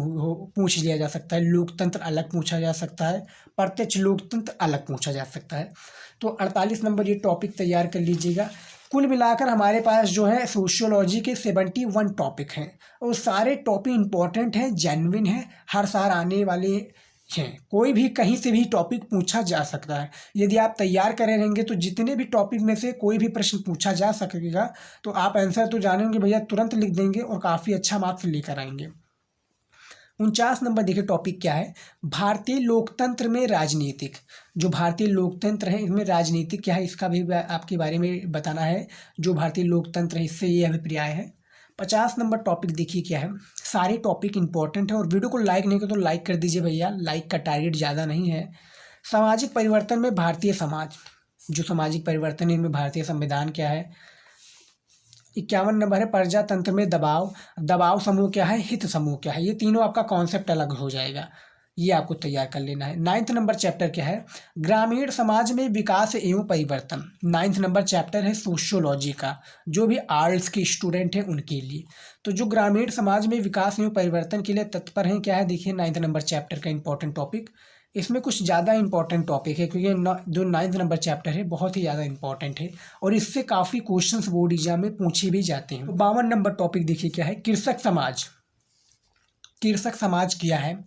पूछ लिया जा सकता है। लोकतंत्र अलग पूछा जा सकता है, प्रत्यक्ष लोकतंत्र अलग पूछा जा सकता है। तो 48 नंबर ये टॉपिक तैयार कर लीजिएगा। कुल मिलाकर हमारे पास जो है सोशियोलॉजी के 71 टॉपिक हैं, और सारे टॉपिक इंपॉर्टेंट हैं, जेन्युइन हैं, हर साल आने वाले हैं, कोई भी कहीं से भी टॉपिक पूछा जा सकता है। यदि आप तैयार करे रहेंगे तो जितने भी टॉपिक में से कोई भी प्रश्न पूछा जा सकेगा, तो आप आंसर तो जानेंगे भैया, तुरंत लिख देंगे और काफ़ी अच्छा मार्क्स लेकर आएंगे। 49 नंबर देखिए टॉपिक क्या है, भारतीय लोकतंत्र में राजनीतिक। जो भारतीय लोकतंत्र है इसमें राजनीतिक क्या है, इसका भी आपके बारे में बताना है। जो भारतीय लोकतंत्र है इससे ये अभिप्राय है। 50 नंबर टॉपिक देखिए क्या है, सारे टॉपिक इंपॉर्टेंट है, और वीडियो को लाइक नहीं किया तो लाइक कर दीजिए भैया, लाइक का टारगेट ज़्यादा नहीं है। सामाजिक परिवर्तन में भारतीय समाज, जो सामाजिक परिवर्तन है इनमें भारतीय संविधान क्या है। 51 नंबर है प्रजातंत्र में दबाव, दबाव समूह क्या है, हित समूह क्या है, ये तीनों आपका कॉन्सेप्ट अलग हो जाएगा, ये आपको तैयार कर लेना है। 9th नंबर चैप्टर क्या है, ग्रामीण समाज में विकास एवं परिवर्तन। 9th नंबर चैप्टर है सोशियोलॉजी का, जो भी आर्ट्स के स्टूडेंट हैं उनके लिए। तो जो ग्रामीण समाज में विकास एवं परिवर्तन के लिए तत्पर हैं क्या है, देखिए 9th नंबर चैप्टर का इंपॉर्टेंट टॉपिक। इसमें कुछ ज़्यादा इंपॉर्टेंट टॉपिक है, क्योंकि जो 9th नंबर चैप्टर है बहुत ही ज़्यादा इंपॉर्टेंट है, और इससे काफ़ी क्वेश्चंस बोर्ड एग्जाम में पूछे भी जाते हैं। 52 नंबर टॉपिक देखिए क्या है, कृषक समाज। कृषक समाज क्या है,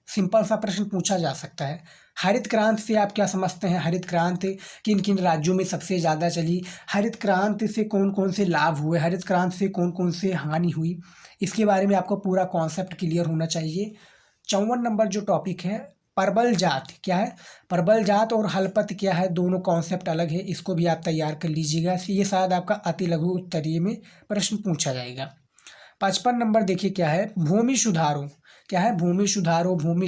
सिंपल सा प्रश्न पूछा जा सकता है। हरित क्रांति से आप क्या समझते हैं, हरित क्रांति किन किन राज्यों में सबसे ज़्यादा चली, हरित क्रांति से कौन कौन से लाभ हुए, हरित क्रांति से कौन कौन से हानि हुई, इसके बारे में आपको पूरा कॉन्सेप्ट क्लियर होना चाहिए। 54 नंबर जो टॉपिक है, परबल जात क्या है, परबल जात और हलपत क्या है, दोनों कॉन्सेप्ट अलग है, इसको भी आप तैयार कर लीजिएगा, ये शायद आपका अति लघु उत्तरीय में प्रश्न पूछा जाएगा। 55 नंबर देखिए क्या है, भूमि सुधारों क्या है, भूमि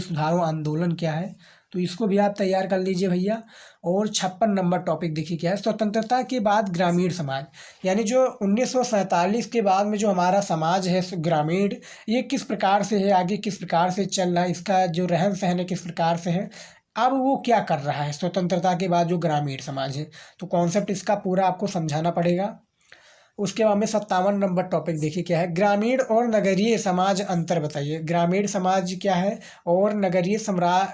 सुधारों आंदोलन क्या है, तो इसको भी आप तैयार कर लीजिए भैया। और 56 नंबर टॉपिक देखिए क्या है, स्वतंत्रता के बाद ग्रामीण समाज, यानी जो 1947 के बाद में जो हमारा समाज है ग्रामीण, ये किस प्रकार से है, आगे किस प्रकार से चल रहा है, इसका जो रहन सहन है किस प्रकार से है, अब वो क्या कर रहा है स्वतंत्रता के बाद जो ग्रामीण समाज है। तो कॉन्सेप्ट इसका पूरा आपको समझाना पड़ेगा। उसके बाद में 57 नंबर टॉपिक देखिए क्या है, ग्रामीण और नगरीय समाज अंतर बताइए। ग्रामीण समाज क्या है और नगरीय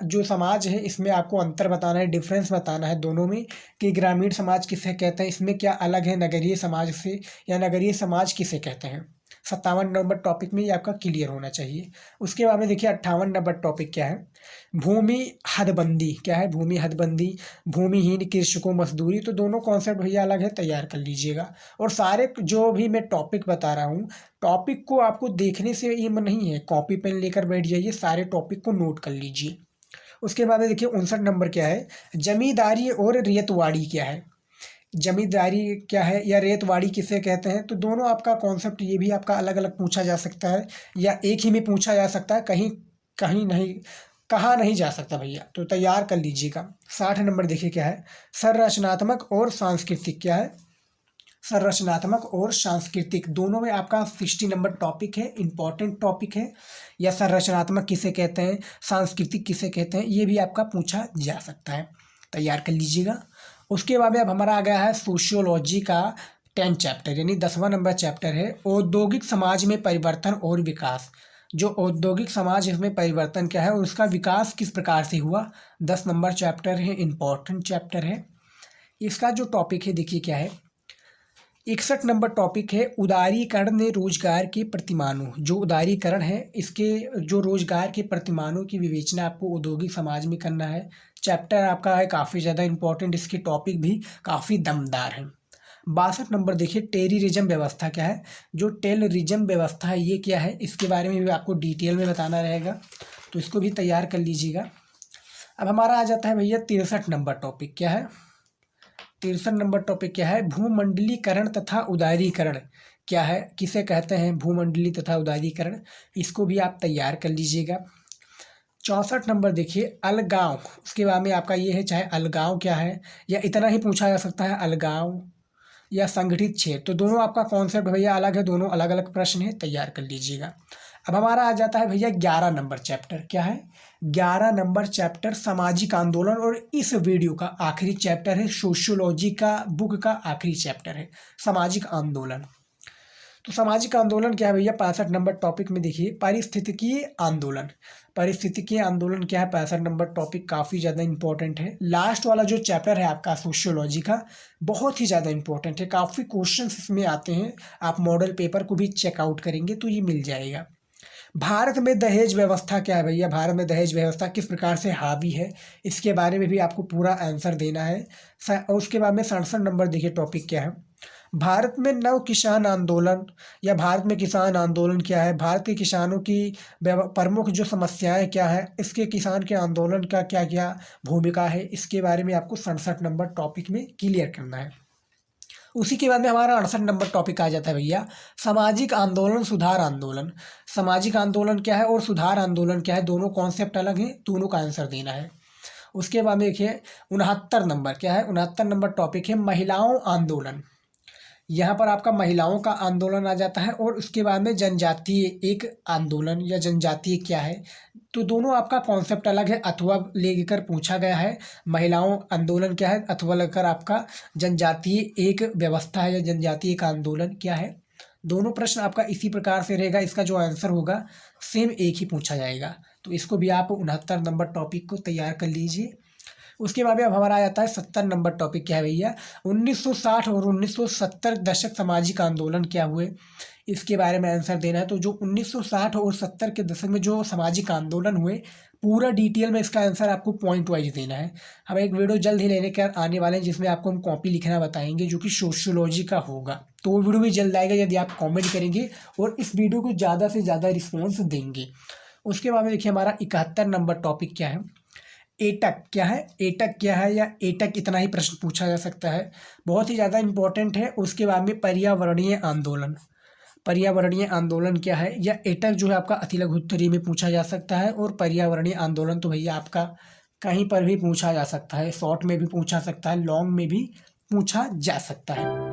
जो समाज है इसमें आपको अंतर बताना है, डिफरेंस बताना है दोनों में, कि ग्रामीण समाज किसे कहते हैं, इसमें क्या अलग है नगरीय समाज से, या नगरीय समाज किसे कहते हैं। 57 नंबर टॉपिक में ये आपका क्लियर होना चाहिए। उसके बाद में देखिए 58 नंबर टॉपिक क्या है, भूमि हदबंदी क्या है, भूमि हदबंदी, भूमिहीन कृषकों मजदूरी। तो दोनों कॉन्सेप्ट भैया अलग है, तैयार कर लीजिएगा। और सारे जो भी मैं टॉपिक बता रहा हूँ, टॉपिक को आपको देखने से ये नहीं है, कॉपी पेन लेकर बैठ जाइए, सारे टॉपिक को नोट कर लीजिए। उसके बाद में देखिए 59 नंबर क्या है, जमींदारी और रेतवाड़ी क्या है। जमींदारी क्या है या रेतवाड़ी किसे कहते हैं, तो दोनों आपका कॉन्सेप्ट ये भी आपका अलग अलग पूछा जा सकता है, या एक ही में पूछा जा सकता है, कहीं कहीं नहीं, कहा नहीं जा सकता भैया, तो तैयार कर लीजिएगा। 60 नंबर देखिए क्या है, संरचनात्मक और सांस्कृतिक क्या है, संरचनात्मक और सांस्कृतिक, दोनों में आपका 60 नंबर टॉपिक है, इंपॉर्टेंट टॉपिक है। या संरचनात्मक किसे कहते हैं, सांस्कृतिक किसे कहते हैं, ये भी आपका पूछा जा सकता है, तैयार कर लीजिएगा। उसके बाद में अब हमारा आ गया है सोशियोलॉजी का 10 चैप्टर, यानी 10वां नंबर चैप्टर है, औद्योगिक समाज में परिवर्तन और विकास। जो औद्योगिक समाज है इसमें परिवर्तन क्या है और उसका विकास किस प्रकार से हुआ, 10 नंबर चैप्टर है, इंपॉर्टेंट चैप्टर है। इसका जो टॉपिक है देखिए क्या है, 61 नंबर टॉपिक है, उदारीकरण ने रोजगार के प्रतिमानों। जो उदारीकरण है इसके जो रोजगार के प्रतिमानों की विवेचना आपको औद्योगिक समाज में करना है। चैप्टर आपका है काफ़ी ज़्यादा इंपॉर्टेंट, इसके टॉपिक भी काफ़ी दमदार हैं। 62 नंबर देखिए, टेररिज्म व्यवस्था क्या है। जो टेररिज्म व्यवस्था है ये क्या है, इसके बारे में भी आपको डिटेल में बताना रहेगा, तो इसको भी तैयार कर लीजिएगा। अब हमारा आ जाता है भैया 63 नंबर टॉपिक क्या है, 63 नंबर टॉपिक क्या है, भूमंडलीकरण तथा उदारीकरण क्या है, किसे कहते हैं भूमंडली तथा उदारीकरण, इसको भी आप तैयार कर लीजिएगा। 64 नंबर देखिए, अलगाव, उसके बाद में आपका ये है, चाहे अलगाव क्या है, या इतना ही पूछा जा सकता है, अलगाव या संगठित क्षेत्र। तो दोनों आपका कॉन्सेप्ट भैया अलग है, दोनों अलग अलग प्रश्न है, तैयार कर लीजिएगा। अब हमारा आ जाता है भैया 11 नंबर चैप्टर क्या है, 11 नंबर चैप्टर सामाजिक आंदोलन, और इस वीडियो का आखिरी चैप्टर है, सोशियोलॉजी का बुक का आखिरी चैप्टर है सामाजिक आंदोलन। तो सामाजिक आंदोलन क्या है भैया, 65 नंबर टॉपिक में देखिए, पारिस्थितिकीय आंदोलन। पारिस्थितिकीय आंदोलन क्या है, 65 नंबर टॉपिक काफ़ी ज़्यादा इंपॉर्टेंट है। लास्ट वाला जो चैप्टर है आपका सोशियोलॉजी का, बहुत ही ज़्यादा इंपॉर्टेंट है, काफ़ी क्वेश्चंस इसमें आते हैं, आप मॉडल पेपर को भी चेकआउट करेंगे तो ये मिल जाएगा। भारत में दहेज व्यवस्था क्या है भैया, भारत में दहेज व्यवस्था किस प्रकार से हावी है, इसके बारे में भी आपको पूरा आंसर देना है। और उसके बाद में 67 नंबर देखिए टॉपिक क्या है, भारत में नव किसान आंदोलन या भारत में किसान आंदोलन क्या है, भारत के किसानों की प्रमुख जो समस्याएं क्या है, इसके किसान के आंदोलन का क्या क्या भूमिका है, इसके बारे में आपको 67 नंबर टॉपिक में क्लियर करना है। उसी के बाद में हमारा 68 नंबर टॉपिक आ जाता है भैया, सामाजिक आंदोलन सुधार आंदोलन। सामाजिक आंदोलन क्या है और सुधार आंदोलन क्या है, दोनों कॉन्सेप्ट अलग हैं, दोनों का आंसर देना है। उसके बाद में देखिए 69 नंबर क्या है, 69 नंबर टॉपिक है, महिलाओं आंदोलन। यहाँ पर आपका महिलाओं का आंदोलन आ जाता है, और उसके बाद में जनजातीय एक आंदोलन या जनजातीय क्या है, तो दोनों आपका कॉन्सेप्ट अलग है, अथवा लेकर पूछा गया है, महिलाओं आंदोलन क्या है, अथवा लेकर आपका जनजातीय एक व्यवस्था है या जनजातीय एक आंदोलन क्या है। दोनों प्रश्न आपका इसी प्रकार से रहेगा, इसका जो आंसर होगा सेम एक ही पूछा जाएगा, तो इसको भी आप 69 नंबर टॉपिक को तैयार कर लीजिए। उसके बाद अब हमारा आ जाता है 70 नंबर टॉपिक क्या है भैया, 1960 और 1970 दशक सामाजिक आंदोलन क्या हुए, इसके बारे में आंसर देना है। तो जो 1960 और 70 के दशक में जो सामाजिक आंदोलन हुए, पूरा डिटेल में इसका आंसर आपको पॉइंट वाइज देना है। हम एक वीडियो जल्द ही लेने के आने वाले हैं जिसमें आपको हम कॉपी लिखना बताएंगे, जो कि सोशियोलॉजी का होगा, तो वो वीडियो भी जल्द आएगा यदि आप कॉमेंट करेंगे और इस वीडियो को ज़्यादा से ज़्यादा रिस्पॉन्स देंगे। उसके बाद में देखिए हमारा 71 नंबर टॉपिक क्या है, एटक क्या है, एटक क्या है या एटक, इतना ही प्रश्न पूछा जा सकता है, बहुत ही ज़्यादा इंपॉर्टेंट है। उसके बाद में पर्यावरणीय आंदोलन, पर्यावरणीय आंदोलन क्या है या एटक जो है आपका अति लघु उत्तरीय में पूछा जा सकता है, और पर्यावरणीय आंदोलन तो भैया आपका कहीं पर भी पूछा जा सकता है, शॉर्ट में भी पूछा सकता है, लॉन्ग में भी पूछा जा सकता है।